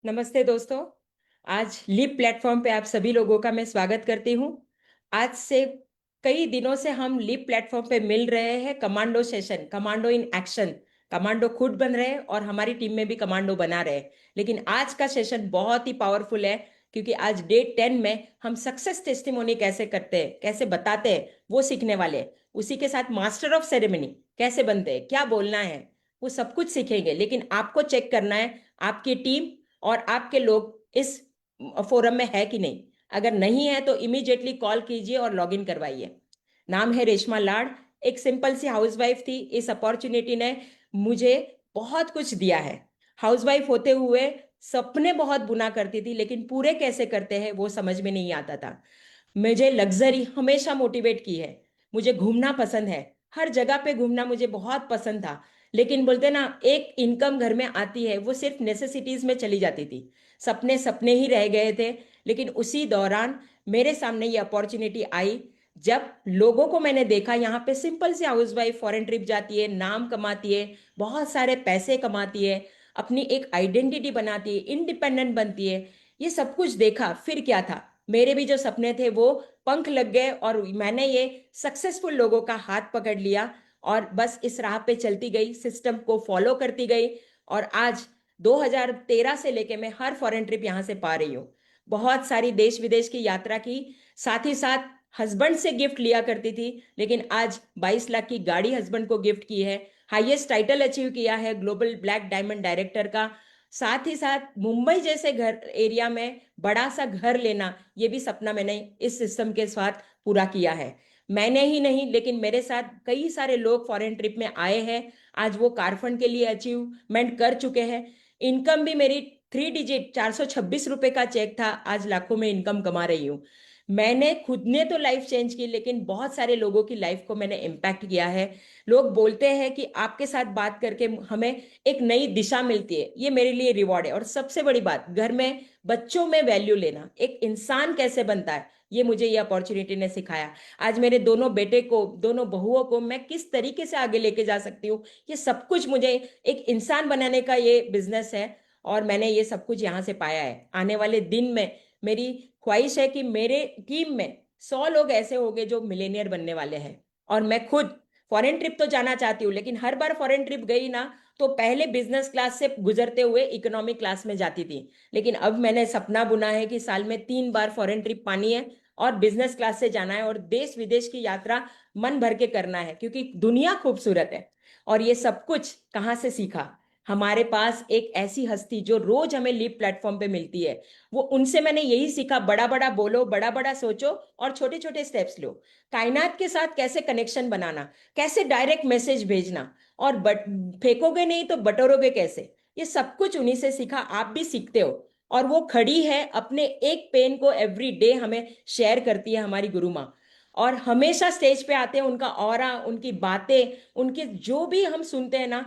नमस्ते दोस्तों। आज लीप प्लेटफॉर्म पे आप सभी लोगों का मैं स्वागत करती हूँ। आज से कई दिनों से हम लीप प्लेटफॉर्म पे मिल रहे हैं। Commando session, commando in action. Commando खुद बन रहे हैं और हमारी टीम में भी कमांडो बना रहे हैं। लेकिन आज का सेशन बहुत ही पावरफुल है, क्योंकि आज डे 10 में हम सक्सेस टेस्टिमोनी कैसे करते हैं, कैसे बताते हैं, वो सीखने वाले हैं। उसी के साथ मास्टर ऑफ सेरेमनी कैसे बनते हैं, क्या बोलना है, वो सब कुछ सीखेंगे। लेकिन आपको चेक करना है आपकी टीम और आपके लोग इस फोरम में है कि नहीं। अगर नहीं है तो इमीडिएटली कॉल कीजिए और लॉग इन करवाइए। नाम है रेशमा लाड। एक सिंपल सी हाउसवाइफ थी। इस अपॉर्चुनिटी ने मुझे बहुत कुछ दिया है। हाउसवाइफ होते हुए सपने बहुत बुना करती थी, लेकिन पूरे कैसे करते हैं वो समझ में नहीं आता था। मुझे लग्जरी हमेशा मोटिवेट की है। मुझे घूमना पसंद है, हर जगह पे घूमना मुझे बहुत पसंद था। लेकिन बोलते ना, एक इनकम घर में आती है वो सिर्फ नेसेसिटीज में चली जाती थी। सपने सपने ही रह गए थे। लेकिन उसी दौरान मेरे सामने ये अपॉर्चुनिटी आई। जब लोगों को मैंने देखा, यहाँ पे सिंपल सी हाउसवाइफ फॉरेन ट्रिप जाती है, नाम कमाती है, बहुत सारे पैसे कमाती है, अपनी एक आइडेंटिटी बनाती है, इंडिपेंडेंट बनती है। ये सब कुछ देखा, फिर क्या था, मेरे भी जो सपने थे वो पंख लग गए और मैंने ये सक्सेसफुल लोगों का हाथ पकड़ लिया और बस इस राह पे चलती गई, सिस्टम को फॉलो करती गई। और आज 2013 से लेके मैं हर फॉरेन ट्रिप यहाँ से पा रही हूँ। बहुत सारी देश विदेश की यात्रा की, साथ ही साथ हस्बैंड से गिफ्ट लिया करती थी, लेकिन आज 22 लाख की गाड़ी हस्बैंड को गिफ्ट की है। हाईएस्ट टाइटल अचीव किया है ग्लोबल ब्लैक डायमंड डायरेक्टर का। साथ ही साथ मुंबई जैसे घर एरिया में बड़ा सा घर लेना, ये भी सपना मैंने इस सिस्टम के साथ पूरा किया है। मैंने ही नहीं, लेकिन मेरे साथ कई सारे लोग फॉरेन ट्रिप में आए हैं। आज वो कारफंड के लिए अचीवमेंट कर चुके हैं। इनकम भी मेरी 3 डिजिट ₹426 का चेक था, आज लाखों में इनकम कमा रही हूँ। मैंने खुद ने तो लाइफ चेंज की, लेकिन बहुत सारे लोगों की लाइफ को मैंने इम्पैक्ट किया है। लोग बोलते हैं कि आपके साथ बात करके हमें एक नई दिशा मिलती है, ये मेरे लिए रिवॉर्ड है। और सबसे बड़ी बात, घर में बच्चों में वैल्यू लेना, एक इंसान कैसे बनता है, ये मुझे ये अपॉर्चुनिटी ने सिखाया। आज मेरे दोनों बेटे को, दोनों बहुओं को मैं किस तरीके से आगे लेके जा सकती हूँ, ये सब कुछ मुझे एक इंसान बनाने का ये बिजनेस है। और मैंने ये सब कुछ यहाँ से पाया है। आने वाले दिन में मेरी ख्वाहिश है कि मेरे टीम में 100 लोग ऐसे होंगे जो मिलेनियर बनने वाले हैं। और मैं खुद फॉरेन ट्रिप तो जाना चाहती हूँ, लेकिन हर बार फॉरेन ट्रिप गई ना, तो पहले बिजनेस क्लास से गुजरते हुए इकोनॉमिक क्लास में जाती थी। लेकिन अब मैंने सपना बुना है कि साल में 3 बार फॉरेन ट्रिप पानी है और बिजनेस क्लास से जाना है और देश विदेश की यात्रा मन भर के करना है, क्योंकि दुनिया खूबसूरत है। और ये सब कुछ कहाँ से सीखा? हमारे पास एक ऐसी हस्ती जो रोज हमें लीप प्लेटफॉर्म पे मिलती है, वो उनसे मैंने यही सीखा। बड़ा बड़ा बोलो, बड़ा बड़ा सोचो और छोटे छोटे स्टेप्स लो। कायनात के साथ कैसे कनेक्शन बनाना, कैसे डायरेक्ट मैसेज भेजना, और बट फेंकोगे नहीं तो बटोरोगे कैसे, ये सब कुछ उन्हीं से सीखा। आप भी सीखते हो। और वो खड़ी है अपने एक पेन को एवरी डे हमें शेयर करती है, हमारी गुरु माँ। और हमेशा स्टेज पे आते हैं, उनका ऑरा, उनकी बातें, उनके जो भी हम सुनते हैं ना,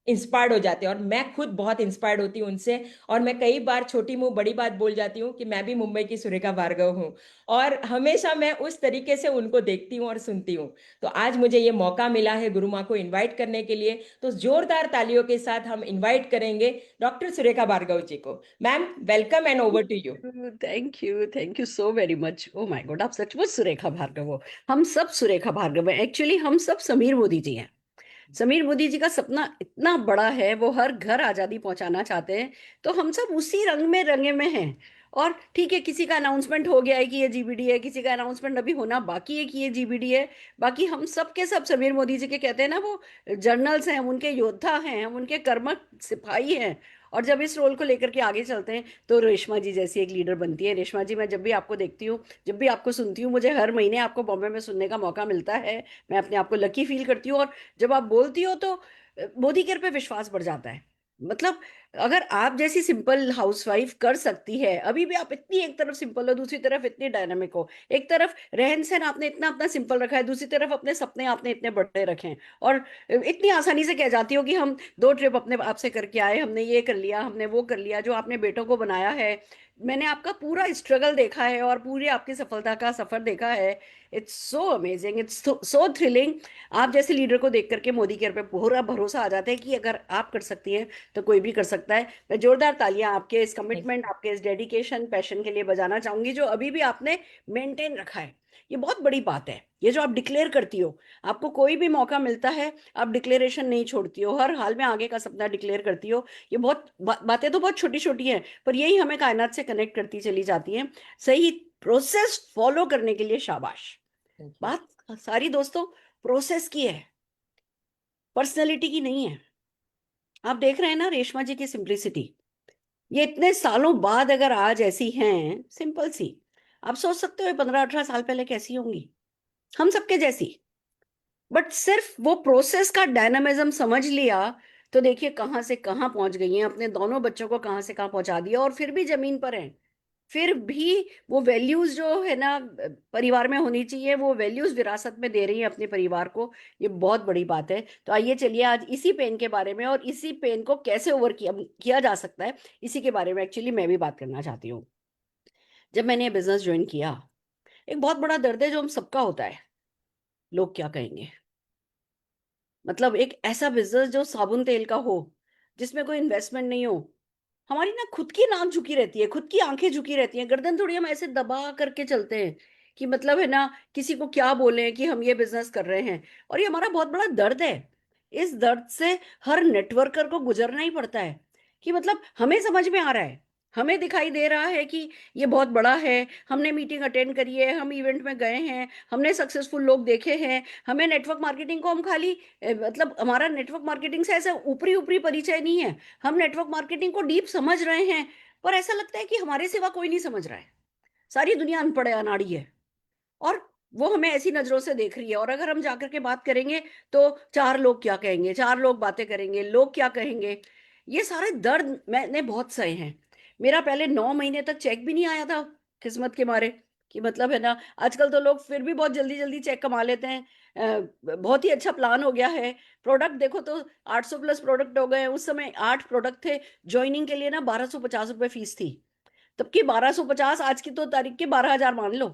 इंस्पायर्ड हो जाते हैं। और मैं खुद बहुत इंस्पायर्ड होती हूँ उनसे। और मैं कई बार छोटी मुंह बड़ी बात बोल जाती हूँ कि मैं भी मुंबई की सुरेखा भार्गव हूँ। और हमेशा मैं उस तरीके से उनको देखती हूँ और सुनती हूँ। तो आज मुझे ये मौका मिला है गुरु माँ को इनवाइट करने के लिए, तो जोरदार तालियों के साथ हम इनवाइट करेंगे डॉक्टर सुरेखा भार्गव जी को। Ma'am, welcome and over to you. Thank you so very much. Oh my god, आप सचमुच सुरेखा भार्गव हो। हम सब सुरेखा भार्गव हैं। एक्चुअली हम सब समीर मोदी जी हैं। समीर मोदी जी का सपना इतना बड़ा है, वो हर घर आजादी पहुंचाना चाहते हैं। तो हम सब उसी रंग में रंगे में हैं। और ठीक है, किसी का अनाउंसमेंट हो गया है कि ये जीबीडी है, किसी का अनाउंसमेंट अभी होना बाकी है कि ये जीबीडी है। बाकी हम सब के सब समीर मोदी जी के कहते हैं ना, वो जर्नल्स हैं, हम उनके योद्धा हैं, हम उनके कर्मठ सिपाही हैं। और जब इस रोल को लेकर के आगे चलते हैं तो रेशमा जी जैसी एक लीडर बनती है। रेशमा जी, मैं जब भी आपको देखती हूँ, जब भी आपको सुनती हूँ, मुझे हर महीने आपको बॉम्बे में सुनने का मौका मिलता है। मैं अपने आप को लकी फील करती हूँ। और जब आप बोलती हो तो मोदी केयर पे विश्वास बढ़ जाता है। मतलब, अगर आप जैसी सिंपल हाउसवाइफ कर सकती है, अभी भी आप इतनी, एक तरफ सिंपल हो, दूसरी तरफ इतनी डायनामिक हो, एक तरफ रहन सहन आपने इतना अपना सिंपल रखा है, दूसरी तरफ अपने सपने आपने इतने बड़े रखे हैं, और इतनी आसानी से कह जाती हो कि हम 2 ट्रिप अपने आप से करके आए, हमने ये कर लिया, हमने वो कर लिया, जो आपने बेटों को बनाया है, मैंने आपका पूरा स्ट्रगल देखा है और पूरी आपकी सफलता का सफर देखा है। It's so amazing, it's so thrilling. आप जैसे लीडर को देख करके मोदी केयर पे पूरा भरोसा आ जाता है कि अगर आप कर सकती हैं तो कोई भी कर सकता है। मैं जोरदार तालियां आपके इस कमिटमेंट, आपके इस डेडिकेशन, पैशन के लिए बजाना चाहूंगी, जो अभी भी आपने मेंटेन रखा है। ये बहुत बड़ी बात है, ये जो आप डिक्लेयर करती हो, आपको कोई भी मौका मिलता है, आप डिक्लेरेशन नहीं छोड़ती हो, हर हाल में आगे का सपना डिक्लेयर करती हो। ये बहुत बातें तो बहुत छोटी छोटी हैं, पर यही हमें कायनात से कनेक्ट करती चली जाती हैं। सही प्रोसेस फॉलो करने के लिए शाबाश। Thank you. बात सारी दोस्तों प्रोसेस की है, पर्सनैलिटी की नहीं है। आप देख रहे हैं ना रेशमा जी की सिंप्लिसिटी, ये इतने सालों बाद अगर आज ऐसी हैं सिंपल सी, आप सोच सकते हो 15-18 साल पहले कैसी होंगी, हम सबके जैसी। बट सिर्फ वो प्रोसेस का डायनामिज्म समझ लिया तो देखिए कहाँ से कहाँ पहुंच गई हैं, अपने दोनों बच्चों को कहाँ से कहाँ पहुंचा दिया, और फिर भी जमीन पर हैं। फिर भी वो वैल्यूज जो है ना परिवार में होनी चाहिए, वो वैल्यूज विरासत में दे रही है अपने परिवार को। ये बहुत बड़ी बात है। तो आइए चलिए आज इसी पेन के बारे में, और इसी पेन को कैसे ओवर किया जा सकता है, इसी के बारे में एक्चुअली मैं भी बात करना चाहती हूँ। जब मैंने ये बिजनेस ज्वाइन किया, एक बहुत बड़ा दर्द है जो हम सबका होता है, लोग क्या कहेंगे। मतलब एक ऐसा बिजनेस जो साबुन तेल का हो, जिसमें कोई इन्वेस्टमेंट नहीं हो, हमारी ना खुद की नाक झुकी रहती है, खुद की आंखें झुकी रहती हैं, गर्दन थोड़ी हम ऐसे दबा करके चलते हैं कि मतलब है ना किसी को क्या बोलें कि हम ये बिजनेस कर रहे हैं। और ये हमारा बहुत बड़ा दर्द है। इस दर्द से हर नेटवर्कर को गुजरना ही पड़ता है। कि मतलब हमें समझ में आ रहा है, हमें दिखाई दे रहा है कि ये बहुत बड़ा है, हमने मीटिंग अटेंड करी है, हम इवेंट में गए हैं, हमने सक्सेसफुल लोग देखे हैं। हमें नेटवर्क मार्केटिंग को हम खाली मतलब हमारा नेटवर्क मार्केटिंग से ऐसा ऊपरी ऊपरी परिचय नहीं है, हम नेटवर्क मार्केटिंग को डीप समझ रहे हैं। पर ऐसा लगता है कि हमारे सिवा कोई नहीं समझ रहा है, सारी दुनिया अनपढ़ है, अनाड़ी है। और वो हमें ऐसी नजरों से देख रही है, और अगर हम जाकर के बात करेंगे तो चार लोग क्या कहेंगे, चार लोग बातें करेंगे, लोग क्या कहेंगे। ये सारे दर्द मैंने बहुत सहे हैं। मेरा पहले 9 महीने तक चेक भी नहीं आया था, किस्मत के मारे। कि मतलब है ना, आजकल तो लोग फिर भी बहुत जल्दी जल्दी चेक कमा लेते हैं। बहुत ही अच्छा प्लान हो गया है। प्रोडक्ट देखो तो 800 प्लस प्रोडक्ट हो गए हैं। उस समय 8 प्रोडक्ट थे, ज्वाइनिंग के लिए ना 1250 रुपये फीस थी। तब की 1250, आज की तो तारीख के 12,000 मान लो।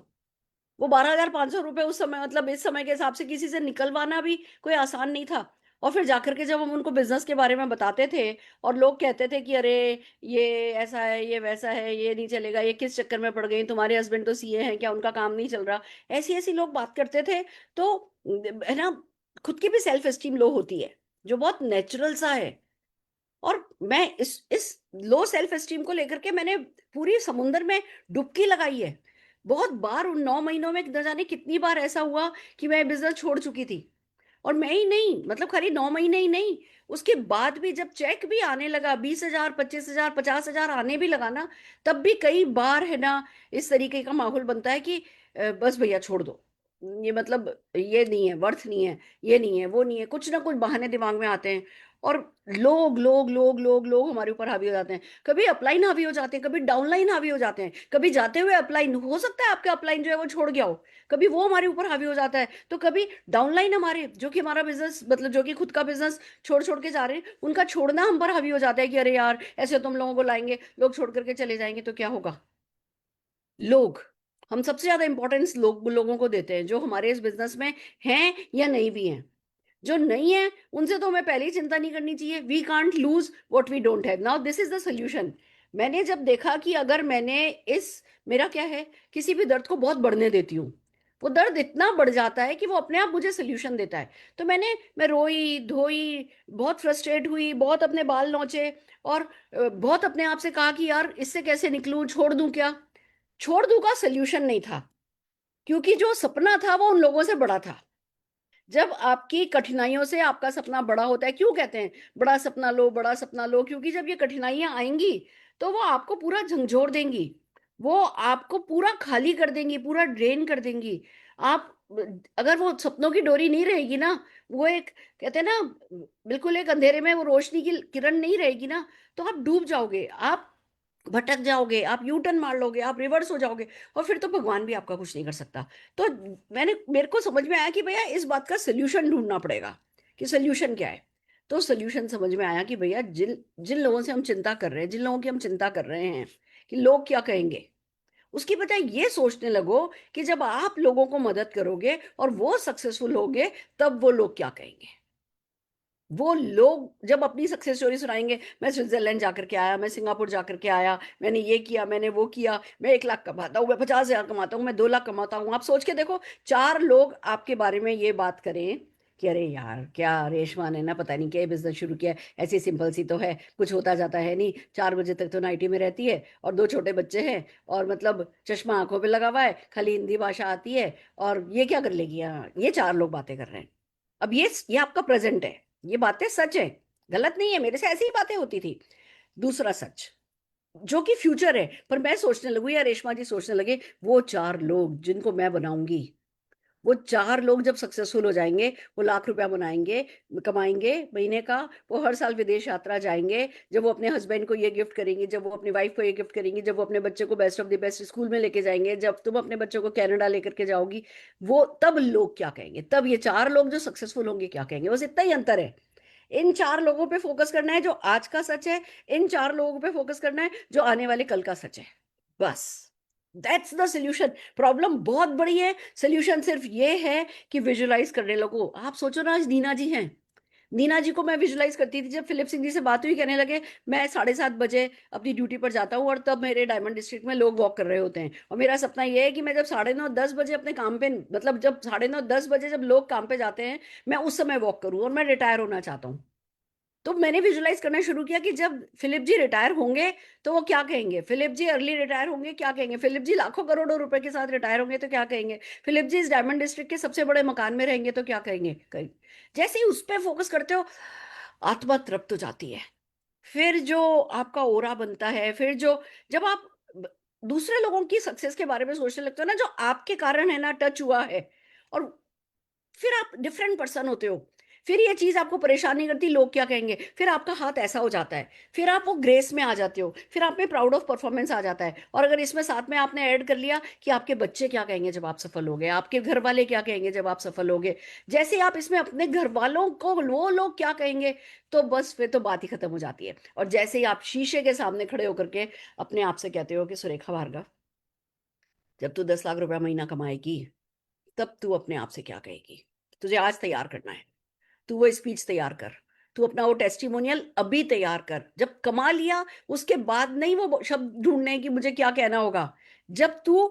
वो 12,500 रुपये उस समय, मतलब इस समय के हिसाब से किसी से निकलवाना भी कोई आसान नहीं था। और फिर जाकर के जब हम उनको बिजनेस के बारे में बताते थे, और लोग कहते थे कि अरे ये ऐसा है, ये वैसा है, ये नहीं चलेगा, ये किस चक्कर में पड़ गई, तुम्हारे हस्बैंड तो सीए हैं क्या, उनका काम नहीं चल रहा, ऐसी ऐसी लोग बात करते थे। तो है ना, खुद की भी सेल्फ एस्टीम लो होती है, जो बहुत नेचुरल सा है। और मैं इस लो सेल्फ एस्टीम को लेकर के मैंने पूरी समुंदर में डुबकी लगाई है। बहुत बार उन 9 महीनों में न जाने कितनी बार ऐसा हुआ कि मैं बिजनेस छोड़ चुकी थी। और मैं ही नहीं, मतलब खाली 9 महीने ही नहीं, उसके बाद भी जब चेक भी आने लगा, 20,000, 25,000, 50,000 आने भी लगा ना, तब भी कई बार है ना इस तरीके का माहौल बनता है कि बस भैया छोड़ दो, ये मतलब ये नहीं है, वर्थ नहीं है, ये नहीं है, वो नहीं है, कुछ ना कुछ बहाने दिमाग में आते हैं। और लोग लोग लोग लोग लोग हमारे ऊपर हावी हो जाते हैं। कभी अपलाइन हावी हो जाते हैं, कभी डाउनलाइन हावी हो जाते हैं, कभी जाते हुए अपलाइन, हो सकता है आपके अपलाइन जो है वो छोड़ गया हो, कभी वो हमारे ऊपर हावी हो जाता है। तो कभी डाउनलाइन हमारे, जो कि हमारा बिजनेस, मतलब जो कि खुद का बिजनेस छोड़ छोड़ के जा रहे हैं, उनका छोड़ना हम पर हावी हो जाता है कि अरे यार ऐसे तुम लोगों को लाएंगे, लोग छोड़ करके चले जाएंगे तो क्या होगा। लोग, हम सबसे ज्यादा इंपॉर्टेंस लोगों को देते हैं, जो हमारे इस बिजनेस में हैं या नहीं भी हैं। जो नहीं है उनसे तो हमें पहले ही चिंता नहीं करनी चाहिए। We can't lose what we don't have, now this is the solution. मैंने जब देखा कि अगर मैंने इस, मेरा क्या है, किसी भी दर्द को बहुत बढ़ने देती हूँ, वो दर्द इतना बढ़ जाता है कि वो अपने आप मुझे सोल्यूशन देता है। तो मैं रोई धोई, बहुत फ्रस्ट्रेट हुई, बहुत अपने बाल नोचे, और बहुत अपने आप से कहा कि यार इससे कैसे निकलूं, छोड़ दूं क्या। छोड़ दूं का सोल्यूशन नहीं था, क्योंकि जो सपना था वो उन लोगों से बड़ा था। जब आपकी कठिनाइयों से आपका सपना बड़ा होता है, क्यों कहते हैं बड़ा सपना लो, बड़ा सपना लो, क्योंकि जब ये कठिनाइयां आएंगी तो वो आपको पूरा झंझोर देंगी, वो आपको पूरा खाली कर देंगी, पूरा ड्रेन कर देंगी। आप, अगर वो सपनों की डोरी नहीं रहेगी ना, वो एक, कहते हैं ना, बिल्कुल एक अंधेरे में वो रोशनी की किरण नहीं रहेगी ना, तो आप डूब जाओगे, आप भटक जाओगे, आप यू टर्न मार लोगे, आप रिवर्स हो जाओगे, और फिर तो भगवान भी आपका कुछ नहीं कर सकता। तो मेरे को समझ में आया कि भैया इस बात का सोल्यूशन ढूंढना पड़ेगा, कि सोल्यूशन क्या है। तो सोल्यूशन समझ में आया कि भैया जिन जिन लोगों से हम चिंता कर रहे हैं, जिन लोगों की हम चिंता कर रहे हैं कि लोग क्या कहेंगे। उसकी बजाय ये सोचने लगो कि जब आप लोगों को मदद करोगे और वो सक्सेसफुल होंगे, तब वो लोग क्या कहेंगे। वो लोग जब अपनी सक्सेस स्टोरी सुनाएंगे, मैं स्विट्जरलैंड जाकर के आया, मैं सिंगापुर जाकर के आया, मैंने ये किया, मैंने वो किया, मैं 1 लाख कमाता हूँ, मैं 50,000 कमाता हूँ, मैं 2 लाख कमाता हूँ। आप सोच के देखो, 4 लोग आपके बारे में ये बात करें कि अरे यार, क्या रेशमा ने ना पता नहीं क्या बिजनेस शुरू किया, ऐसी सिंपल सी तो है, कुछ होता जाता है नहीं, 4 बजे तक तो नाइटी में रहती है और 2 छोटे बच्चे हैं, और मतलब चश्मा आंखों पे लगा हुआ है, खाली हिंदी भाषा आती है, और ये क्या कर लेगी। हाँ, ये 4 लोग बातें कर रहे हैं। अब ये आपका प्रेजेंट है, ये बातें सच है, गलत नहीं है, मेरे से ऐसी ही बातें होती थी। दूसरा सच जो कि फ्यूचर है, पर मैं सोचने लगू या रेशमा जी सोचने लगे, वो 4 लोग जिनको मैं बनाऊंगी, वो 4 लोग जब सक्सेसफुल हो जाएंगे, वो लाख रुपया बनाएंगे, कमाएंगे महीने का, वो हर साल विदेश यात्रा जाएंगे, जब वो अपने हस्बैंड को ये गिफ्ट करेंगे, जब वो अपनी वाइफ को ये गिफ्ट करेंगे, जब वो अपने बच्चे को best of the best school में लेके जाएंगे, जब तुम अपने बच्चों को कनाडा लेकर के जाओगी, वो तब लोग क्या कहेंगे, तब ये 4 लोग जो सक्सेसफुल होंगे क्या कहेंगे। बस इतना ही अंतर है। इन 4 लोगों पे फोकस करना है जो आज का सच है, इन 4 लोगों पे फोकस करना है जो आने वाले कल का सच है। बस दैट्स द सोल्यूशन। प्रॉब्लम बहुत बड़ी है, सोल्यूशन सिर्फ ये है कि विजुलाइज करने लगो। आप सोचो ना, आज नीना जी हैं, नीना जी को मैं विजुलाइज करती थी, जब फिलिप सिंह जी से बात हुई, कहने लगे मैं 7:30 बजे अपनी ड्यूटी पर जाता हूँ और तब मेरे डायमंड डिस्ट्रिक्ट में लोग वॉक कर रहे होते हैं, और मेरा सपना ये है कि मैं जब 9:30 10 बजे अपने काम पे, मतलब जब 9:30 10 बजे जब लोग काम पे जाते हैं, मैं उस समय वॉक करूँ, और मैं रिटायर होना चाहता हूँ। तो मैंने विजुलाइज करना शुरू किया कि जब फिलिप जी रिटायर होंगे तो वो क्या कहेंगे, फिलिप जी अर्ली रिटायर होंगे क्या कहेंगे, फिलिप जी लाखों करोड़ों रुपए के साथ रिटायर होंगे तो क्या कहेंगे, फिलिप जी इस डायमंड डिस्ट्रिक्ट के सबसे बड़े मकान में रहेंगे तो क्या कहेंगे। जैसे ही उस पर फोकस करते हो, आत्मा तृप्त हो जाती है। फिर जो आपका ओरा बनता है, फिर जो जब आप ब- दूसरे लोगों की सक्सेस के बारे में सोचने लगते हो ना, जो आपके कारण है ना टच हुआ है, और फिर आप डिफरेंट पर्सन होते हो। फिर ये चीज आपको परेशान नहीं करती लोग क्या कहेंगे, फिर आपका हाथ ऐसा हो जाता है, फिर आप वो ग्रेस में आ जाते हो, फिर आप में प्राउड ऑफ परफॉर्मेंस आ जाता है। और अगर इसमें साथ में आपने ऐड कर लिया कि आपके बच्चे क्या कहेंगे जब आप सफल होगे, आपके घर वाले क्या कहेंगे जब आप सफल होगे, जैसे आप इसमें अपने घर वालों को वो लोग क्या कहेंगे, तो बस फिर तो बात ही खत्म हो जाती है। और जैसे ही आप शीशे के सामने खड़े होकर के अपने आप से कहते हो कि सुरेखा भार्गव, जब तू 10 लाख रुपया महीना कमाएगी, तब तू अपने आप से क्या कहेगी। तुझे आज तैयार करना है, तू वो स्पीच तैयार कर, तू अपना वो टेस्टिमोनियल अभी तैयार कर। जब कमा लिया उसके बाद नहीं वो शब्द ढूंढने की मुझे क्या कहना होगा। जब तू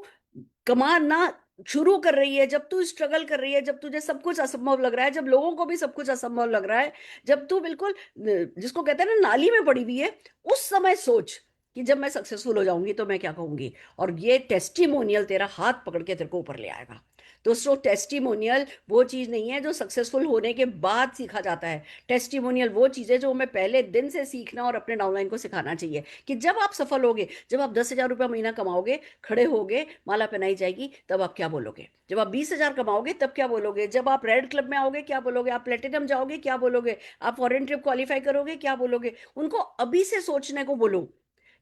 कमाना शुरू कर रही है, जब तू स्ट्रगल कर रही है, जब तुझे सब कुछ असंभव लग रहा है, जब लोगों को भी सब कुछ असंभव लग रहा है, जब तू बिल्कुल जिसको कहते हैं ना नाली में पड़ी हुई है, उस समय सोच कि जब मैं सक्सेसफुल हो जाऊंगी तो मैं क्या कहूंगी। और ये टेस्टिमोनियल तेरा हाथ पकड़ के तेरे को ऊपर ले आएगा। दोस्तों, टेस्टिमोनियल वो चीज नहीं है जो सक्सेसफुल होने के बाद सीखा जाता है। टेस्टिमोनियल वो चीज है जो हमें पहले दिन से सीखना और अपने डाउनलाइन को सिखाना चाहिए कि जब आप सफल होगे, जब आप 10,000 रुपया महीना कमाओगे, खड़े होगे, माला पहनाई जाएगी, तब आप क्या बोलोगे। जब आप 20,000 कमाओगे तब क्या बोलोगे। जब आप रेड क्लब में आओगे क्या बोलोगे। आप प्लेटिनम जाओगे क्या बोलोगे। आप फॉरेन ट्रिप क्वालिफाई करोगे क्या बोलोगे। उनको अभी से सोचने को बोलो।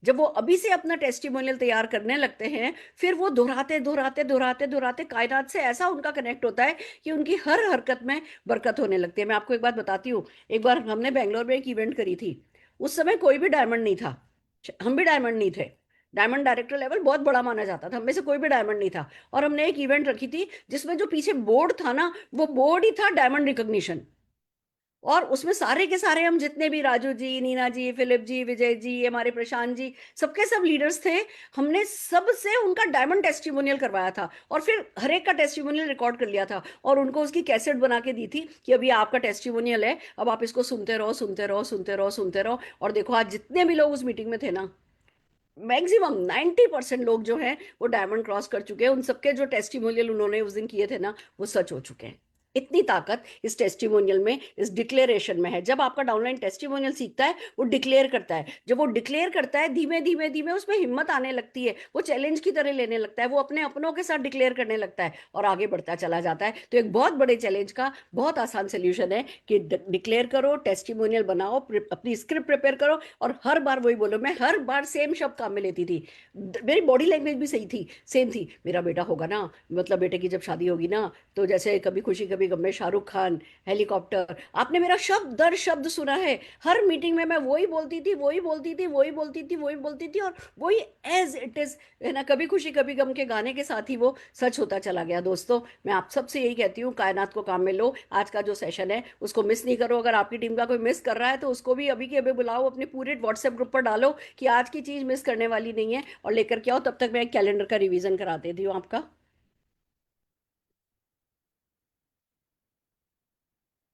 जब वो अभी से अपना टेस्टिमोनियल तैयार करने लगते हैं, फिर वो दोहराते दोहराते दोहराते दोहराते कायनात से ऐसा उनका कनेक्ट होता है कि उनकी हर हरकत में बरकत होने लगती है। मैं आपको एक बात बताती हूँ। एक बार हमने बेंगलोर में एक इवेंट करी थी। उस समय कोई भी डायमंड नहीं था, हम भी डायमंड नहीं थे। डायमंड डायरेक्टर लेवल बहुत बड़ा माना जाता था, हम में से कोई भी डायमंड नहीं था। और हमने एक इवेंट रखी थी जिसमें जो पीछे बोर्ड था ना, वो बोर्ड ही था डायमंड रिकॉग्निशन। और उसमें सारे के सारे हम जितने भी राजू जी, नीना जी, फिलिप जी, विजय जी, हमारे प्रशांत जी, सबके सब लीडर्स थे। हमने सबसे उनका डायमंड टेस्टिमोनियल करवाया था, और फिर हर एक का टेस्टिमोनियल रिकॉर्ड कर लिया था, और उनको उसकी कैसेट बना के दी थी कि अभी आपका टेस्टिमोनियल है, अब आप इसको सुनते रहो, सुनते रहो, सुनते रहो, सुनते रहो। और देखो, आज जितने भी लोग उस मीटिंग में थे ना, मैक्सिमम 90% लोग जो हैं वो डायमंड क्रॉस कर चुके हैं। उन सबके जो टेस्टिमोनियल उन्होंने उस दिन किए थे ना, वो सच हो चुके हैं। इतनी ताकत इस टेस्टिमोनियल में, इस डिक्लेरेशन में है। जब आपका डाउनलाइन टेस्टिमोनियल सीखता है, वो डिक्लेयर करता है। जब वो डिक्लेयर करता है, धीमे धीमे धीमे उसमें हिम्मत आने लगती है, वो चैलेंज की तरह लेने लगता है, वो अपने अपनों के साथ डिक्लेयर करने लगता है और आगे बढ़ता चला जाता है। तो एक बहुत बड़े चैलेंज का बहुत आसान सोल्यूशन है कि डिक्लेयर करो, टेस्टिमोनियल बनाओ, अपनी स्क्रिप्ट प्रिपेयर करो, और हर बार वही बोलो। मैं हर बार सेम शब्द काम में लेती थी। मेरी बॉडी लैंग्वेज भी सही थी, सेम थी। मेरा बेटा होगा ना, मतलब बेटे की जब शादी होगी ना, तो जैसे कभी खुशी कभी कभी गम में शाहरुख खान, हेलीकॉप्टर, आपने मेरा शब्द दर शब्द सुना है। हर मीटिंग में मैं वही बोलती थी, वही बोलती थी, वही बोलती थी, वही बोलती थी, और वही एज इट इज, है ना, कभी खुशी कभी गम के गाने के साथ ही वो सच होता चला गया। दोस्तों, मैं आप सबसे यही कहती हूँ, कायनात को काम में लो। आज का जो सेशन है उसको मिस नहीं करो। अगर आपकी टीम का कोई मिस कर रहा है तो उसको भी अभी के अभी बुलाओ, अपने पूरे व्हाट्सएप ग्रुप पर डालो कि आज की चीज मिस करने वाली नहीं है, और लेकर के आओ। तब तक मैं एक कैलेंडर का रिवीजन करा देती हूँ आपका।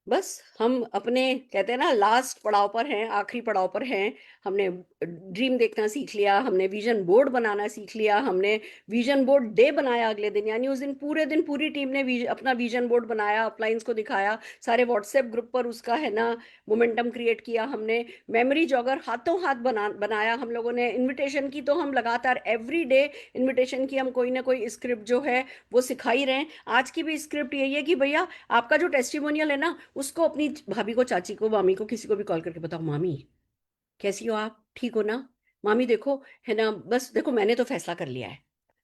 बस हम अपने, कहते हैं ना, लास्ट पड़ाव पर हैं, आखिरी पड़ाव पर हैं। हमने ड्रीम देखना सीख लिया, हमने विजन बोर्ड बनाना सीख लिया, हमने विजन बोर्ड डे बनाया अगले दिन, यानी उस दिन पूरे दिन पूरी टीम ने अपना विजन बोर्ड बनाया, अपलाइंस को दिखाया, सारे व्हाट्सएप ग्रुप पर उसका, है ना, मोमेंटम क्रिएट किया। हमने मेमोरी जॉगर हाथों हाथ बनाया हम लोगों ने। इनविटेशन की तो हम लगातार एवरी डे इनविटेशन की हम कोई ना कोई स्क्रिप्ट जो है वो सिखा ही रहे हैं। आज की भी स्क्रिप्ट यही है कि भैया, आपका जो टेस्टिमोनियल है ना, उसको अपनी भाभी को, चाची को, मामी को, किसी को भी कॉल करके बताओ, मामी कैसी हो आप, ठीक हो ना, मामी देखो, है ना, बस देखो मैंने तो फैसला कर लिया है,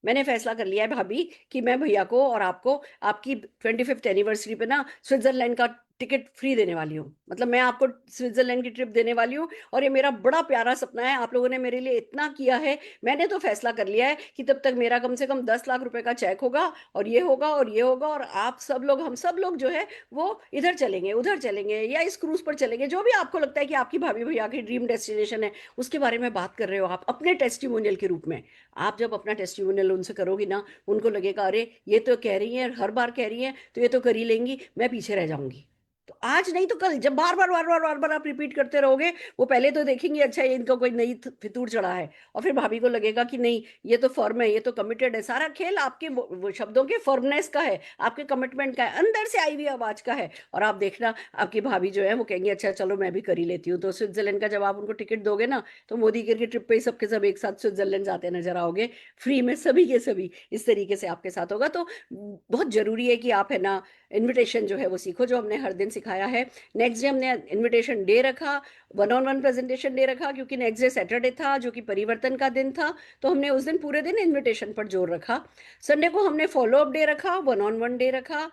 मैंने फैसला कर लिया है भाभी कि मैं भैया को और आपको आपकी 25th एनिवर्सरी पे ना स्विट्जरलैंड का टिकट फ्री देने वाली हूँ। मतलब मैं आपको स्विट्जरलैंड की ट्रिप देने वाली हूँ, और ये मेरा बड़ा प्यारा सपना है, आप लोगों ने मेरे लिए इतना किया है, मैंने तो फैसला कर लिया है कि तब तक मेरा कम से कम 10 लाख रुपए का चेक होगा, और ये होगा और ये होगा, और आप सब लोग, हम सब लोग जो है वो इधर चलेंगे, उधर चलेंगे, या इस क्रूज पर चलेंगे, जो भी आपको लगता है कि आपकी भाभी भैया की ड्रीम डेस्टिनेशन है, उसके बारे में बात कर रहे हो आप अपने टेस्टिमोनियल के रूप में। आप जब अपना टेस्टिमोनियल उनसे करोगी ना, उनको लगेगा अरे ये तो कह रही है, हर बार कह रही है, तो ये तो कर ही लेंगी, मैं पीछे रह जाऊंगी। तो आज नहीं तो कल, जब बार बार बार बार बार बार आप रिपीट करते रहोगे, वो पहले तो देखेंगे अच्छा ये इनका कोई नई फितूर चढ़ा है, और फिर भाभी को लगेगा कि नहीं ये तो फर्म है, ये तो कमिटेड है। सारा खेल आपके वो शब्दों के फर्मनेस का है, आपके कमिटमेंट का है, अंदर से आई हुई आवाज का है। और आप देखना, आपकी भाभी जो है वो कहेंगे अच्छा चलो मैं भी कर ही लेती हूँ। तो स्विट्जरलैंड का जब आप उनको टिकट दोगे ना, तो मोदी की ट्रिप पे ही सबके सब एक साथ स्विट्जरलैंड जाते नजर आओगे, फ्री में, सभी के सभी। इस तरीके से आपके साथ होगा। तो बहुत जरूरी है कि आप, है ना, इनविटेशन जो है वो सीखो, जो हमने हर दिन सिखाया है। नेक्स्ट डे हमने इनविटेशन डे रखा, one on one presentation day रखा, क्योंकि नेक्स्ट डे सैटरडे था जो कि परिवर्तन का दिन था, तो हमने उस दिन पूरे दिन इनविटेशन पर जोर रखा। संडे को हमने फॉलो अप डे रखा, वन ऑन वन डे रखा।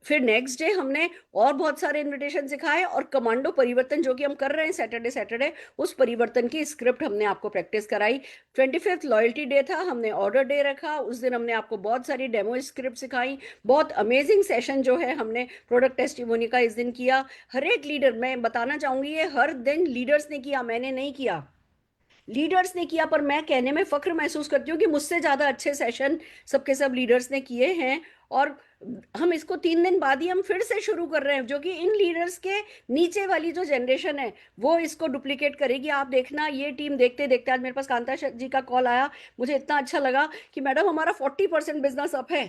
फिर नेक्स्ट डे हमने और बहुत सारे इनविटेशन सिखाए, और कमांडो परिवर्तन जो कि हम कर रहे हैं सैटरडे सैटरडे, उस परिवर्तन की स्क्रिप्ट हमने आपको प्रैक्टिस कराई। 25th लॉयल्टी डे था, हमने ऑर्डर डे रखा, उस दिन हमने आपको बहुत सारी डेमो स्क्रिप्ट सिखाई। बहुत अमेजिंग सेशन जो है हमने प्रोडक्ट टेस्टिमोनी का इस दिन किया। हर एक लीडर, मैं बताना चाहूंगी, ये हर दिन लीडर्स ने किया, मैंने नहीं किया, लीडर्स ने किया। पर मैं कहने में फख्र महसूस करती हूँ कि मुझसे ज्यादा अच्छे सेशन सबके सब लीडर्स ने किए हैं। और हम इसको 3 दिन बाद ही हम फिर से शुरू कर रहे हैं, जो कि इन लीडर्स के नीचे वाली जो जनरेशन है वो इसको डुप्लीकेट करेगी। आप देखना, ये टीम देखते देखते, आज मेरे पास कांता जी का कॉल आया, मुझे इतना अच्छा लगा कि मैडम हमारा 40% बिजनेस अप है,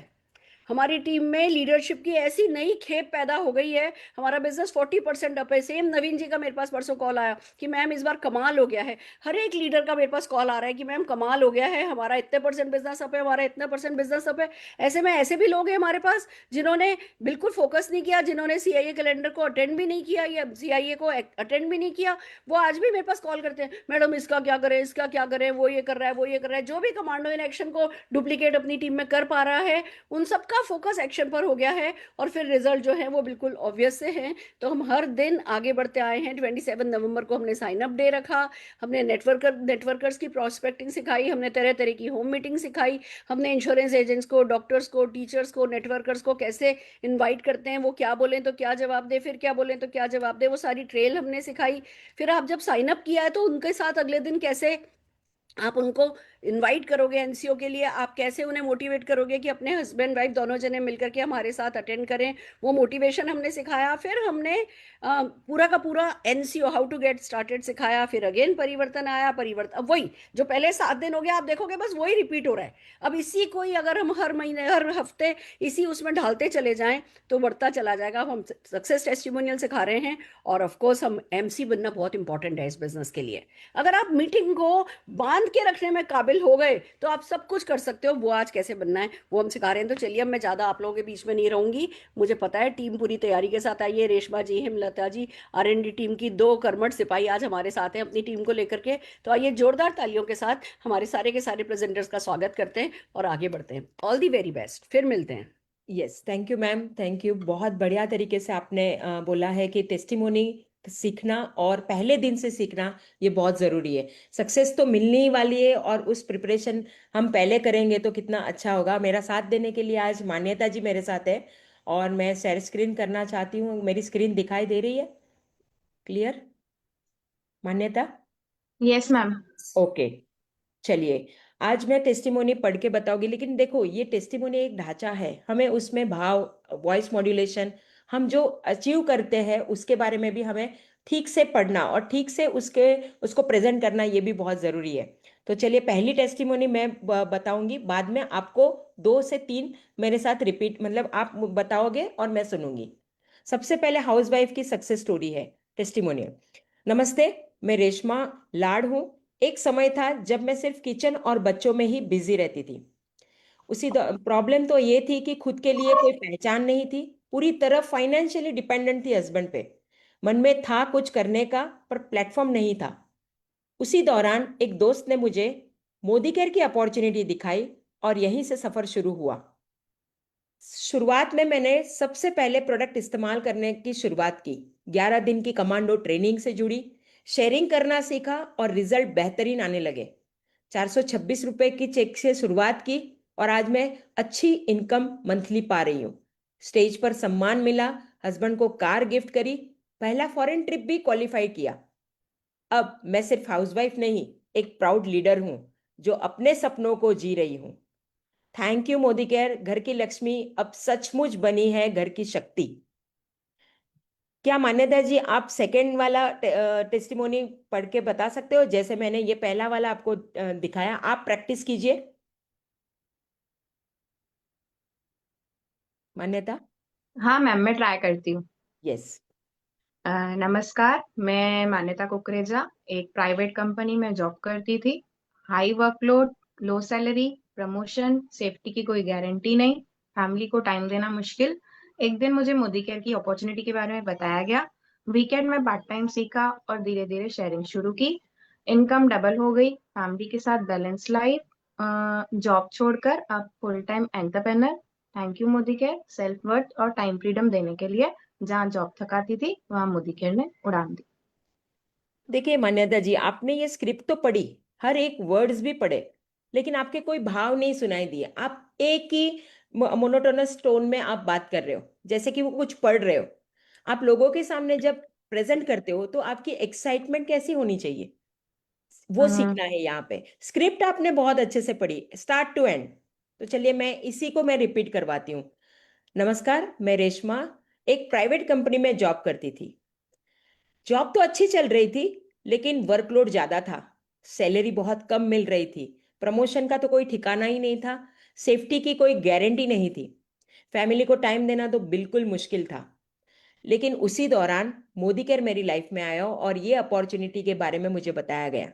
हमारी टीम में लीडरशिप की ऐसी नई खेप पैदा हो गई है, हमारा बिजनेस 40% अप है। सेम नवीन जी का मेरे पास परसों कॉल आया कि मैम इस बार कमाल हो गया है। हर एक लीडर का मेरे पास कॉल आ रहा है कि मैम कमाल हो गया है, हमारा इतने परसेंट बिजनेस अप है, हमारा इतना परसेंट बिजनेस अप है। ऐसे में ऐसे भी लोग हैं हमारे पास जिन्होंने बिल्कुल फोकस नहीं किया, जिन्होंने सीआईए कैलेंडर को अटेंड भी नहीं किया, या सीआईए को अटेंड भी नहीं किया, वो आज भी मेरे पास कॉल करते हैं, मैडम इसका क्या करें, इसका क्या करें, वो ये कर रहा है, वो ये कर रहा है। जो भी कमांडो इन एक्शन को डुप्लीकेट अपनी टीम में कर पा रहा है, उन सबका फोकस एक्शन पर हो गया है, और फिर रिजल्ट जो है वो बिल्कुल ऑब्वियस से हैं। तो हम हर दिन आगे बढ़ते आए हैं। 27 नवंबर को हमने साइन अप डे रखा, हमने नेटवर्कर्स की प्रोस्पेक्टिंग सिखाई, हमने तरह तरह की होम मीटिंग सिखाई, हमने इंश्योरेंस एजेंट्स को, डॉक्टर्स को, टीचर्स को, नेटवर्कर्स को कैसे इन्वाइट करते हैं, वो क्या बोलें तो क्या जवाब दे, फिर क्या बोलें तो क्या जवाब दे, वो सारी ट्रेल हमने सिखाई। फिर आप जब साइन अप किया है तो उनके साथ अगले दिन कैसे आप उनको इनवाइट करोगे एनसीओ के लिए, आप कैसे उन्हें मोटिवेट करोगे कि अपने हस्बैंड वाइफ दोनों जने मिलकर के हमारे साथ अटेंड करें, वो मोटिवेशन हमने सिखाया। फिर हमने पूरा का पूरा NCO how to get started सिखाया। फिर अगेन परिवर्तन आया, परिवर्तन अब वही जो पहले 7 दिन हो गया, आप देखोगे बस वही रिपीट हो रहा है। अब इसी को ही अगर हम हर महीने, हर हफ्ते इसी उसमें ढालते चले जाएं तो बढ़ता चला जाएगा। अब हम सक्सेस टेस्टिमोनियल सिखा रहे हैं, और ऑफ कोर्स हम एमसी बनना बहुत इंपॉर्टेंट है इस बिजनेस के लिए। अगर आप मीटिंग को बांध के रखने में काबिल हो गए तो आप सब कुछ कर सकते हो। वो आज कैसे बनना है वो हम सिखा रहे हैं। तो चलिए, अब मैं ज्यादा आप लोगों के बीच में नहीं रहूंगी, मुझे पता है टीम पूरी तैयारी के साथ आई है। रेशमा जी, हिमलता जी, आरएनडी टीम की 2 कर्मठ सिपाही आज हमारे साथ हैं अपनी टीम को लेकर के। तो आइए जोरदार तालियों के साथ हमारे सारे के सारे प्रेजेंटर्स का स्वागत करते हैं और आगे बढ़ते हैं। ऑल दी वेरी बेस्ट, फिर मिलते हैं। Yes, thank you ma'am, thank you. बहुत बढ़िया तरीके से आपने बोला है कि टेस्टिमोनी सीखना और पहले दिन से सीखना ये बहुत ज़रूरी है। सक्सेस तो मिलने ही वाली है और उस प्रिपरेशन हम पहले करेंगे तो कितना अच्छा होगा। मेरा साथ देने के लिए आज मान्यता जी मेरे साथ है और मैं शेयर स्क्रीन करना चाहती हूँ। मेरी स्क्रीन दिखाई दे रही है क्लियर, मान्यता? Yes ma'am. ओके, चलिए। आज मैं टेस्टिमोनी पढ़ के बताऊंगी, लेकिन देखो ये टेस्टिमोनी एक ढांचा है, हमें उसमें भाव, वॉइस मॉड्यूलेशन, हम जो अचीव करते हैं उसके बारे में भी हमें ठीक से पढ़ना और ठीक से उसको प्रेजेंट करना, ये भी बहुत ज़रूरी है। तो चलिए, पहली टेस्टिमोनी मैं बताऊंगी, बाद में आपको 2 से 3 मेरे साथ रिपीट, मतलब आप बताओगे और मैं सुनूंगी। सबसे पहले हाउसवाइफ की सक्सेस स्टोरी है टेस्टिमोनी। नमस्ते, मैं रेशमा लाड हूँ। एक समय था जब मैं सिर्फ किचन और बच्चों में ही बिजी रहती थी। प्रॉब्लम तो ये थी कि खुद के लिए कोई पहचान नहीं थी, पूरी तरह फाइनेंशियली डिपेंडेंट थी हस्बैंड पे। मन में था कुछ करने का, पर प्लेटफॉर्म नहीं था। उसी दौरान एक दोस्त ने मुझे मोदी केयर की अपॉर्चुनिटी दिखाई और यहीं से सफर शुरू हुआ। शुरुआत में मैंने सबसे पहले प्रोडक्ट इस्तेमाल करने की शुरुआत की। 11 दिन की कमांडो ट्रेनिंग से जुड़ी, शेयरिंग करना सीखा और रिजल्ट बेहतरीन आने लगे। 426 रुपए की चेक से शुरुआत की और आज मैं अच्छी इनकम मंथली पा रही हूँ। स्टेज पर सम्मान मिला, हस्बैंड को कार गिफ्ट करी, पहला फॉरेन ट्रिप भी क्वालिफाई किया। अब मैं सिर्फ हाउसवाइफ नहीं, एक प्राउड लीडर हूँ जो अपने सपनों को जी रही हूँ। थैंक यू मोदी केयर, घर की लक्ष्मी अब सचमुच बनी है घर की शक्ति। क्या मान्यता जी आप सेकंड वाला टेस्टिमोनी पढ़ के बता सकते हो? जैसे मैंने ये पहला वाला आपको दिखाया, आप प्रैक्टिस कीजिए मान्यता। हाँ मैम, मैं ट्राई करती हूँ। यस। नमस्कार, मैं मान्यता कुकरेजा एक प्राइवेट कंपनी में जॉब करती थी। हाई वर्कलोड, लो सैलरी, प्रमोशन, सेफ्टी की कोई गारंटी नहीं, फैमिली को टाइम देना मुश्किल। एक दिन मुझे मोदी केयर की अपॉर्चुनिटी के बारे में बताया गया। वीकेंड में पार्ट टाइम सीखा और धीरे धीरे शेयरिंग शुरू की। इनकम डबल हो गई, फैमिली के साथ बैलेंस लाइफ। जॉब छोड़कर अब full time entrepreneur. Thank you Modi care, self worth और टाइम फ्रीडम देने के लिए। जहाँ जॉब थकाती थी वहां मोदी केयर ने उड़ान दी। देखिए मान्यता जी, आपने ये स्क्रिप्ट तो पढ़ी, हर एक वर्ड्स भी पढ़े, लेकिन आपके कोई भाव नहीं सुनाई दिए। आप एक ही मोनोटोनस टोन में आप बात कर रहे हो, जैसे कि वो कुछ पढ़ रहे हो। आप लोगों के सामने जब प्रेजेंट करते हो तो आपकी एक्साइटमेंट कैसी होनी चाहिए, वो हम्म। सीखना है यहाँ पे। स्क्रिप्ट आपने बहुत अच्छे से पढ़ी स्टार्ट टू एंड। तो चलिए मैं इसी को मैं रिपीट करवाती हूँ। नमस्कार, मैं रेशमा एक प्राइवेट कंपनी में जॉब करती थी। जॉब तो अच्छी चल रही थी, लेकिन वर्कलोड ज्यादा था। सैलरी बहुत कम मिल रही थी। प्रमोशन का तो कोई ठिकाना ही नहीं था। सेफ्टी की कोई गारंटी नहीं थी। फैमिली को टाइम देना तो बिल्कुल मुश्किल था। लेकिन उसी दौरान मोदी केयर मेरी लाइफ में आया और ये अपॉर्चुनिटी के बारे में मुझे बताया गया।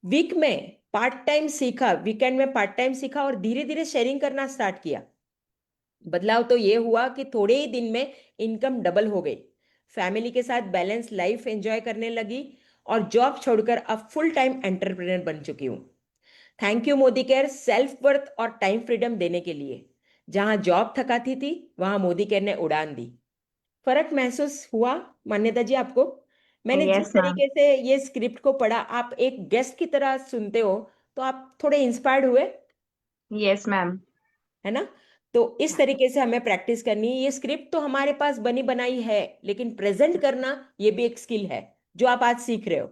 वीक में पार्ट टाइम सीखा, वीकेंड में पार्ट टाइम सीखा और धीरे धीरे शेयरिंग करना स्टार्ट किया। बदलाव तो ये हुआ कि थोड़े ही दिन में इनकम डबल हो गई। फैमिली के साथ बैलेंस लाइफ एंजॉय करने लगी और जॉब छोड़कर अब फुल टाइम एंटरप्रेनर बन चुकी हूँ। Thank you Modi care, self worth और टाइम फ्रीडम देने के लिए। जहां जॉब थकाती थी वहां मोदी केयर ने उड़ान दी। फर्क महसूस हुआ मान्यता जी आपको? मैंने जिस यस मैम। तरीके से ये स्क्रिप्ट को पढ़ा, आप एक गेस्ट की तरह सुनते हो, तो आप थोड़े इंस्पायर्ड हुए, यस मैम। है ना? तो इस तरीके से हमें प्रैक्टिस करनी है। ये स्क्रिप्ट तो हमारे पास बनी बनाई है, लेकिन प्रेजेंट करना ये भी एक स्किल है जो आप आज सीख रहे हो।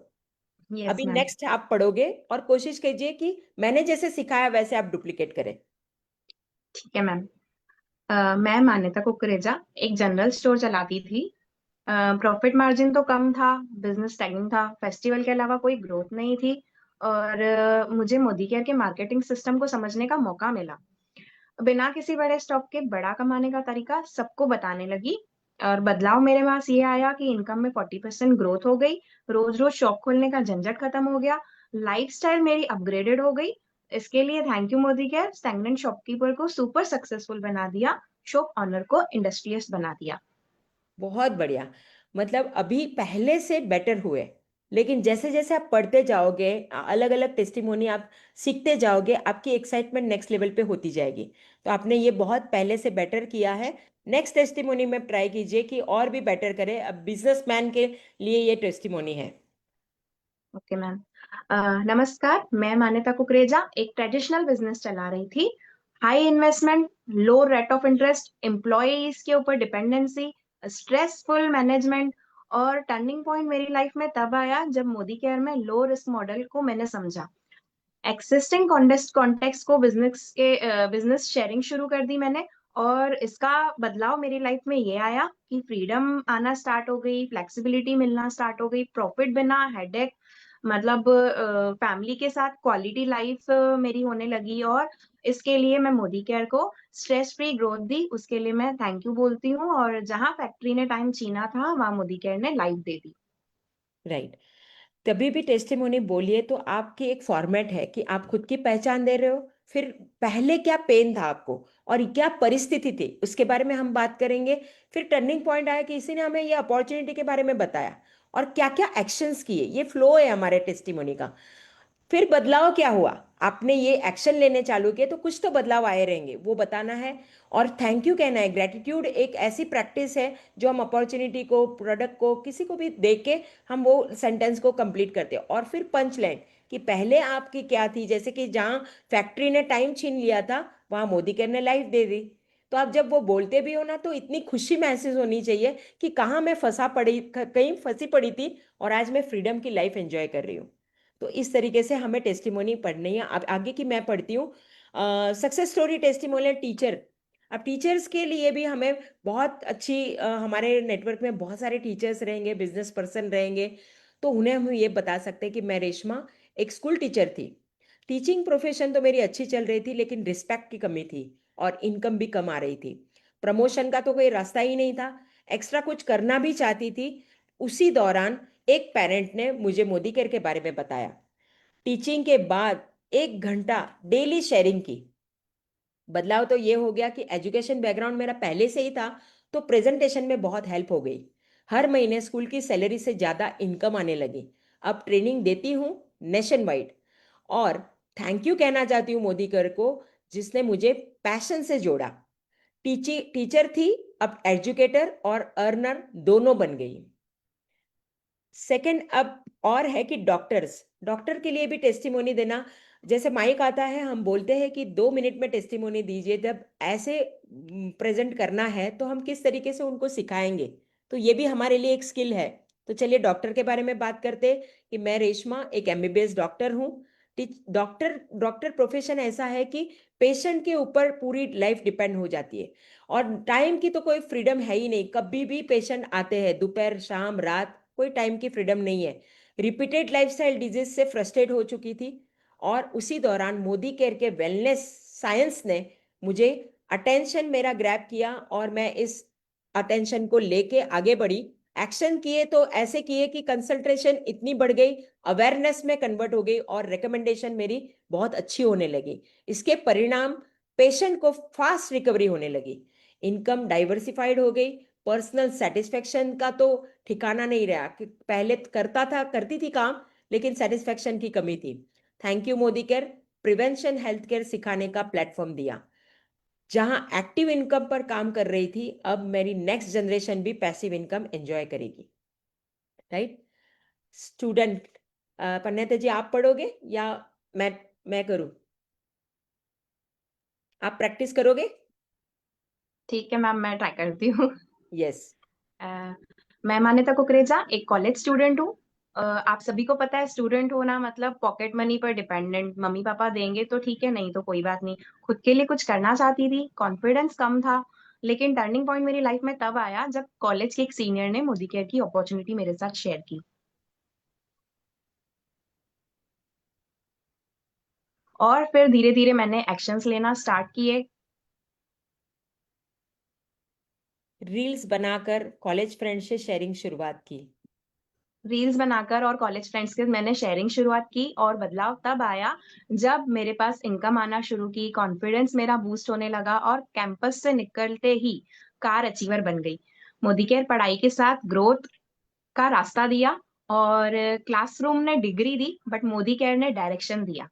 यस अभी मैम। नेक्स्ट आप पढ़ोगे और कोशिश कीजिए कि मैंने जैसे सिखाया वैसे आप डुप्लीकेट करें। ठीक है मैम। मैं मान्यता कुकरेजा एक जनरल स्टोर चलाती थी। प्रॉफिट मार्जिन तो कम था, बिजनेस स्टैग्नेंट था, फेस्टिवल के अलावा कोई ग्रोथ नहीं थी। और मुझे मोदी केयर के मार्केटिंग सिस्टम को समझने का मौका मिला। बिना किसी बड़े स्टॉक के बड़ा कमाने का तरीका सबको बताने लगी। और बदलाव मेरे पास ये आया कि इनकम में 40% ग्रोथ हो गई। रोज रोज शॉप खोलने का झंझट खत्म हो गया। लाइफस्टाइल मेरी अपग्रेडेड हो गई। इसके लिए thank you Modi care, stagnant shopkeeper को सुपर सक्सेसफुल बना दिया, शॉप ऑनर को इंडस्ट्रियस बना दिया। बहुत बढ़िया। मतलब अभी पहले से बेटर हुए। लेकिन जैसे जैसे आप पढ़ते जाओगे, अलग अलग टेस्टिमोनी आप सीखते जाओगे, आपकी एक्साइटमेंट नेक्स्ट लेवल पे होती जाएगी। तो आपने ये बहुत पहले से बेटर किया है। नेक्स्ट टेस्टिमोनी में ट्राई कीजिए कि और भी बेटर करें। अब बिजनेसमैन के लिए ये टेस्टिमोनी है। Okay ma'am. नमस्कार, मैं मान्यता कुकरेजा एक ट्रेडिशनल बिजनेस चला रही थी। High investment, low rate of interest, employees के ऊपर डिपेंडेंसी, स्ट्रेसफुल मैनेजमेंट। और टर्निंग पॉइंट मेरी लाइफ में तब आया जब मोदी केयर में लो रिस्क मॉडल को मैंने समझा। एक्सिस्टिंग कॉन्टेक्स्ट को बिजनेस शेयरिंग शुरू कर दी मैंने। और इसका बदलाव मेरी लाइफ में ये आया कि फ्रीडम आना स्टार्ट हो गई, फ्लेक्सिबिलिटी मिलना स्टार्ट हो गई, प्रॉफिट बिना हेडेक, मतलब फैमिली के साथ क्वालिटी लाइफ मेरी होने लगी। और इसके लिए मैं मोदी केयर को स्ट्रेस फ्री ग्रोथ दी, उसके लिए मैं थैंक यू बोलती हूँ। और जहां फैक्ट्री ने टाइम छीना था, वहां मोदी केयर ने लाइफ दे दी। राइट। कभी भी टेस्टिमोनी बोलिए तो आपकी एक फॉर्मेट है कि आप खुद की पहचान दे रहे हो, फिर पहले क्या पेन था आपको और क्या परिस्थिति थी उसके बारे में हम बात करेंगे। फिर टर्निंग पॉइंट आया कि इसी ने हमें ये अपॉर्चुनिटी के बारे में बताया और क्या क्या एक्शंस किए। ये फ्लो है हमारे टेस्टिमोनी का। फिर बदलाव क्या हुआ, आपने ये एक्शन लेने चालू किए तो कुछ तो बदलाव आए रहेंगे, वो बताना है। और थैंक यू कहना है। ग्रेटिट्यूड एक ऐसी प्रैक्टिस है जो हम अपॉर्चुनिटी को, प्रोडक्ट को, किसी को भी देख के हम वो सेंटेंस को कंप्लीट करते हैं। और फिर पंच लाइन कि पहले आपकी क्या थी, जैसे कि जहाँ फैक्ट्री ने टाइम छीन लिया था वहाँ मोदी केयर ने लाइफ दे दी। तो आप जब वो बोलते भी हो ना तो इतनी खुशी महसूस होनी चाहिए कि कहाँ मैं फंसा पड़ी, कहीं फंसी पड़ी थी और आज मैं फ्रीडम की लाइफ एंजॉय कर रही हूँ। तो इस तरीके से हमें टेस्टिमोनी पढ़नी है। अब आगे की मैं पढ़ती हूँ सक्सेस स्टोरी टेस्टिमोनियल टीचर। अब टीचर्स के लिए भी हमें बहुत अच्छी हमारे नेटवर्क में बहुत सारे टीचर्स रहेंगे, बिजनेस पर्सन रहेंगे। तो उन्हें हम ये बता सकते हैं कि मैं रेशमा एक स्कूल टीचर थी। टीचिंग प्रोफेशन तो मेरी अच्छी चल रही थी, लेकिन रिस्पेक्ट की कमी थी और इनकम भी कम आ रही थी। प्रमोशन का तो कोई रास्ता ही नहीं था। एक्स्ट्रा कुछ करना भी चाहती थी। उसी दौरान एक पेरेंट ने मुझे मोदी केयर के बारे में बताया। टीचिंग के बाद 1 घंटा डेली शेयरिंग की। बदलाव तो ये हो गया कि एजुकेशन बैकग्राउंड मेरा पहले से ही था, तो प्रेजेंटेशन में बहुत हेल्प हो गई। हर महीने स्कूल की सैलरी से ज़्यादा इनकम आने लगी। अब ट्रेनिंग देती हूँ नेशन वाइड। और थैंक यू कहना चाहती हूँ मोदी केयर को, जिसने मुझे पैशन से जोड़ा। टीचर थी, अब एजुकेटर और अर्नर दोनों बन गई। सेकंड अब और है कि डॉक्टर्स, डॉक्टर के लिए भी टेस्टिमोनी देना। जैसे माइक आता है, हम बोलते हैं कि 2 मिनट में टेस्टिमोनी दीजिए। जब ऐसे प्रेजेंट करना है तो हम किस तरीके से उनको सिखाएंगे, तो ये भी हमारे लिए एक स्किल है। तो चलिए डॉक्टर के बारे में बात करते हैं कि मैं रेशमा एक एमबीबीएस डॉक्टर हूँ। डॉक्टर डॉक्टर प्रोफेशन ऐसा है कि पेशेंट के ऊपर पूरी लाइफ डिपेंड हो जाती है और टाइम की तो कोई फ्रीडम है ही नहीं। कभी भी पेशेंट आते हैं, दोपहर शाम रात, कोई टाइम की फ्रीडम नहीं है। रिपीटेड लाइफस्टाइल डिजीज से फ्रस्ट्रेट हो चुकी थी और उसी दौरान मोदी केयर के वेलनेस साइंस ने मुझे अटेंशन मेरा ग्रैब किया और मैं इस अटेंशन को लेके आगे बढ़ी। एक्शन किए तो ऐसे किए कि कंसंट्रेशन इतनी बढ़ गई, अवेयरनेस में कन्वर्ट हो गई और रिकमेंडेशन मेरी बहुत अच्छी होने लगी। इसके परिणाम पेशेंट को फास्ट रिकवरी होने लगी, इनकम डाइवर्सिफाइड हो गई, पर्सनल सेटिस्फेक्शन का तो ठिकाना नहीं रहा कि पहले करती थी काम, लेकिन सेटिस्फेक्शन की कमी थी। Thank you Modi care, prevention health care सिखाने का प्लेटफॉर्म दिया। जहां एक्टिव इनकम पर काम कर रही थी, अब मेरी नेक्स्ट जनरेशन भी पैसिव इनकम एंजॉय करेगी। राइट। स्टूडेंट पन्नेते जी, आप पढ़ोगे या मैं करूं? आप प्रैक्टिस करोगे? ठीक है मैम, मैं ट्राई करती हूँ। यस। अ, मैं मान्यता कुकरेजा एक कॉलेज स्टूडेंट हूँ। आप सभी को पता है, स्टूडेंट होना मतलब पॉकेट मनी पर डिपेंडेंट। मम्मी पापा देंगे तो ठीक है, नहीं तो कोई बात नहीं। खुद के लिए कुछ करना चाहती थी, कॉन्फिडेंस कम था। लेकिन टर्निंग पॉइंट मेरी लाइफ में तब आया जब कॉलेज के एक सीनियर ने मोदी केयर की अपॉर्चुनिटी मेरे साथ शेयर की। और फिर धीरे धीरे मैंने एक्शंस लेना स्टार्ट किए। रील्स बनाकर कॉलेज फ्रेंड से शेयरिंग शुरुआत की। रील्स बनाकर और कॉलेज फ्रेंड्स के मैंने शेयरिंग शुरुआत की। और बदलाव तब आया जब मेरे पास इनकम आना शुरू की, कॉन्फिडेंस मेरा बूस्ट होने लगा और कैंपस से निकलते ही कार अचीवर बन गई। मोदी केयर पढ़ाई के साथ ग्रोथ का रास्ता दिया और क्लासरूम ने degree the but Modi care ने डायरेक्शन दिया।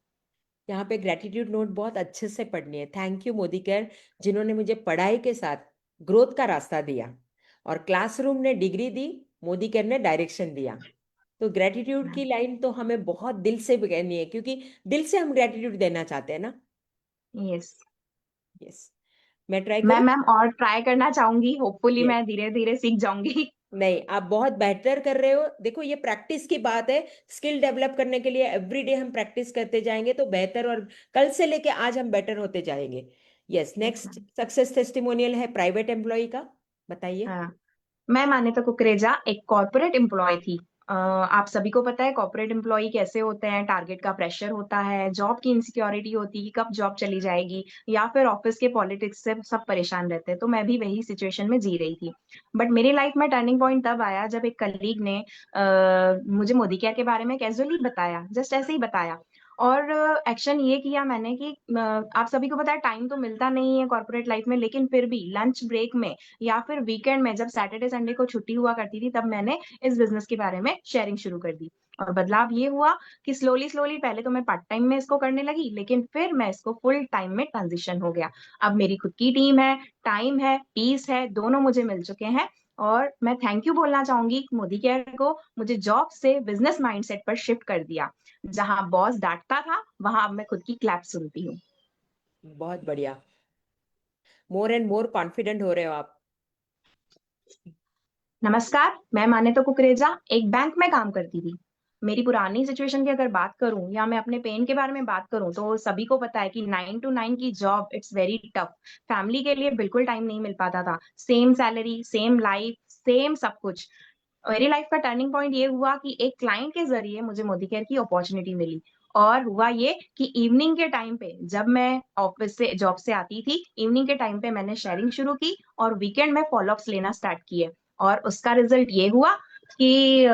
यहाँ पे ग्रेटिट्यूड नोट बहुत अच्छे से पढ़नी है। थैंक यू मोदी केयर, जिन्होंने मुझे पढ़ाई के साथ ग्रोथ का रास्ता दिया। और क्लासरूम ने डिग्री दी, मोदी केयर ने डायरेक्शन दिया। तो ग्रेटिट्यूड की लाइन तो हमें बहुत दिल से भी कहनी है, क्योंकि दिल से हम ग्रेटिट्यूड देना चाहते हैं ना। यस यस, मैं ट्राई मैं करूँ। मैम और ट्राई करना चाहूंगी, होपफुली यस, मैं धीरे धीरे सीख जाऊंगी। नहीं आप बहुत बेहतर कर रहे हो। देखो ये प्रैक्टिस की बात है। स्किल डेवलप करने के लिए एवरीडे हम प्रैक्टिस करते जाएंगे तो बेहतर, और कल से लेके आज हम बेटर होते जाएंगे। Yes, yes next ma'am. Success testimonial है प्राइवेट एम्प्लॉय का। बताइए। हाँ, मैं मान्यता कुकरेजा एक कॉर्पोरेट एम्प्लॉय थी। आप सभी को पता है कॉर्पोरेट एम्प्लॉय कैसे होते हैं, टारगेट का प्रेशर होता है, जॉब की इनसिक्योरिटी होती है कि कब जॉब चली जाएगी, या फिर ऑफिस के पॉलिटिक्स से सब परेशान रहते हैं। तो मैं भी वही सिचुएशन में जी रही थी। बट मेरी लाइफ में टर्निंग पॉइंट तब आया जब एक कलीग ने मुझे मोदी केयर के बारे में कैजुअली बताया, जस्ट ऐसे ही बताया। और एक्शन ये किया मैंने कि आप सभी को पता है टाइम तो मिलता नहीं है कॉर्पोरेट लाइफ में, लेकिन फिर भी लंच ब्रेक में या फिर वीकेंड में जब सैटरडे संडे को छुट्टी हुआ करती थी, तब मैंने इस बिजनेस के बारे में शेयरिंग शुरू कर दी। और बदलाव ये हुआ कि स्लोली स्लोली पहले तो मैं पार्ट टाइम में इसको करने लगी, लेकिन फिर मैं इसको फुल टाइम में ट्रांजिशन हो गया। अब मेरी खुद की टीम है, टाइम है, पीस है, दोनों मुझे मिल चुके हैं। और मैं थैंक यू बोलना चाहूंगी मोदी केयर को, मुझे जॉब से बिजनेस माइंडसेट पर शिफ्ट कर दिया। जहां बॉस डांटता था, वहां अब मैं खुद की क्लैप सुनती हूँ। बहुत बढ़िया, मोर एंड मोर कॉन्फिडेंट हो रहे हो आप। नमस्कार, मैं मान्यता कुकरेजा एक बैंक में काम करती थी। मेरी पुरानी सिचुएशन की अगर बात करूं या मैं अपने पेन के बारे में बात करूं, तो सभी को पता है कि 9 to 9 की job it's very tough. Family के लिए बिल्कुल टाइम नहीं मिल पाता था। Same salary, same life, same सब कुछ। मेरी लाइफ का टर्निंग पॉइंट ये हुआ कि एक क्लाइंट के जरिए मुझे मोदी केयर की अपॉर्चुनिटी मिली। और हुआ ये कि इवनिंग के टाइम पे जब मैं ऑफिस से जॉब से आती थी, इवनिंग के टाइम पे मैंने शेयरिंग शुरू की और वीकेंड में फॉलोअप्स लेना स्टार्ट किए। और उसका रिजल्ट ये हुआ कि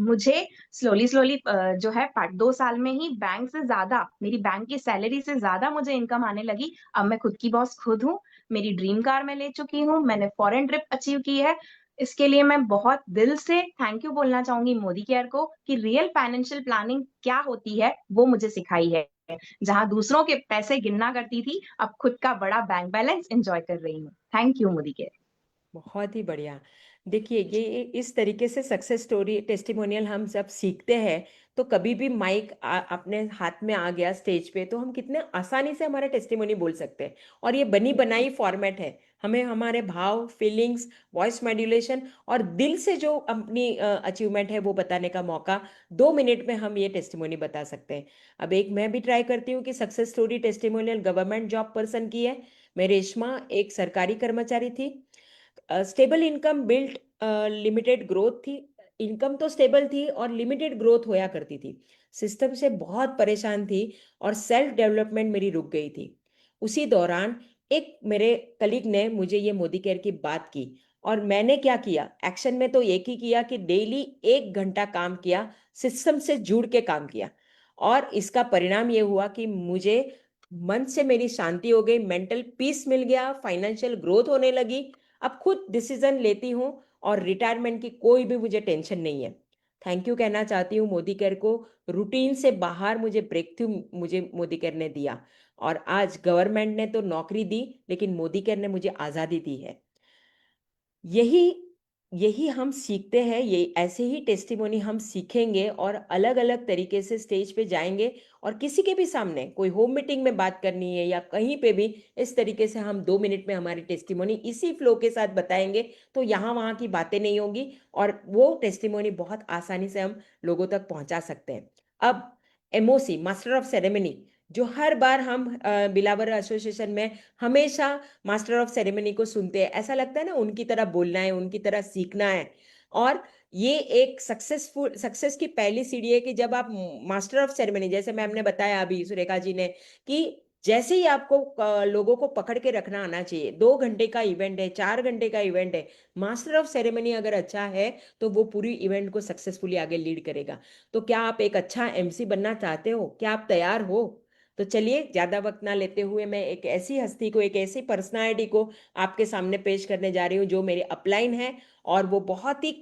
मुझे स्लोली स्लोली जो है 2 साल में ही बैंक से ज्यादा, मेरी बैंक की सैलरी से ज्यादा मुझे इनकम आने लगी। अब मैं खुद की बॉस खुद हूँ। मेरी ड्रीम कार मैं ले चुकी हूँ, मैंने फॉरेन ट्रिप अचीव की है। इसके लिए मैं बहुत दिल से थैंक यू बोलना चाहूंगी मोदी केयर को कि रियल फाइनेंशियल प्लानिंग क्या होती है वो मुझे सिखाई है। जहां दूसरों के पैसे गिनना करती थी, अब खुद का बड़ा बैंक बैलेंस एंजॉय कर रही हूँ। Thank you Modi care. बहुत ही बढ़िया। देखिए ये इस तरीके से सक्सेस स्टोरी टेस्टिमोनियल हम जब सीखते हैं, तो कभी भी माइक अपने हाथ में आ गया स्टेज पे, तो हम कितने आसानी से हमारा टेस्टिमोनी बोल सकते हैं। और ये बनी बनाई फॉर्मेट है। हमें हमारे भाव, फीलिंग्स, वॉइस मॉड्यूलेशन और दिल से जो अपनी अचीवमेंट है वो बताने का मौका, 2 मिनट में हम ये टेस्टिमोनी बता सकते हैं। अब एक मैं भी ट्राई करती हूँ कि success story testimonial government job person की है। मैं रेशमा एक सरकारी कर्मचारी थी। Stable income built limited growth थी। इनकम तो स्टेबल थी और लिमिटेड ग्रोथ होया करती थी। सिस्टम से बहुत परेशान थी और सेल्फ डेवलपमेंट मेरी रुक गई थी। उसी दौरान एक मेरे कलीग ने मुझे ये मोदी केयर की बात की, और मैंने क्या किया, एक्शन में तो एक ही किया कि डेली 1 घंटा काम किया, सिस्टम से जुड़ के काम किया। और इसका परिणाम ये हुआ कि मुझे मन से मेरी शांति हो गई, मेंटल पीस मिल गया, फाइनेंशियल ग्रोथ होने लगी। अब खुद डिसीजन लेती हूँ और रिटायरमेंट की कोई भी मुझे टेंशन नहीं है। थैंक यू कहना चाहती हूँ मोदी केयर को। रूटीन से बाहर मुझे ब्रेक थ्रू मुझे मोदी केयर ने दिया। और आज गवर्नमेंट ने तो नौकरी दी, लेकिन मोदी केयर ने मुझे आज़ादी दी है। यही यही हम सीखते हैं। ये ऐसे ही टेस्टिमोनी हम सीखेंगे और अलग अलग तरीके से स्टेज पे जाएंगे। और किसी के भी सामने कोई होम मीटिंग में बात करनी है या कहीं पे भी, इस तरीके से हम 2 मिनट में हमारी टेस्टिमोनी इसी फ्लो के साथ बताएंगे, तो यहाँ वहाँ की बातें नहीं होंगी और वो टेस्टिमोनी बहुत आसानी से हम लोगों तक पहुंचा सकते हैं। अब एमओसी, मास्टर ऑफ सेरेमनी, जो हर बार हम बिलावर एसोसिएशन में हमेशा मास्टर ऑफ सेरेमनी को सुनते हैं, ऐसा लगता है ना उनकी तरह बोलना है, उनकी तरह सीखना है। और ये एक सक्सेस की पहली सीढ़ी है कि जब आप मास्टर ऑफ सेरेमनी, जैसे मैम ने बताया अभी सुरेखा जी ने, कि जैसे ही आपको लोगों को पकड़ के रखना आना चाहिए। 2 घंटे का इवेंट है, 4 घंटे का इवेंट है, मास्टर ऑफ सेरेमनी अगर अच्छा है तो वो पूरी इवेंट को सक्सेसफुली आगे लीड करेगा। तो क्या आप एक अच्छा एमसी बनना चाहते हो? क्या आप तैयार हो? तो चलिए ज्यादा वक्त ना लेते हुए मैं एक ऐसी हस्ती को, एक ऐसी पर्सनालिटी को आपके सामने पेश करने जा रही हूँ जो मेरे अपलाइन है। और वो बहुत ही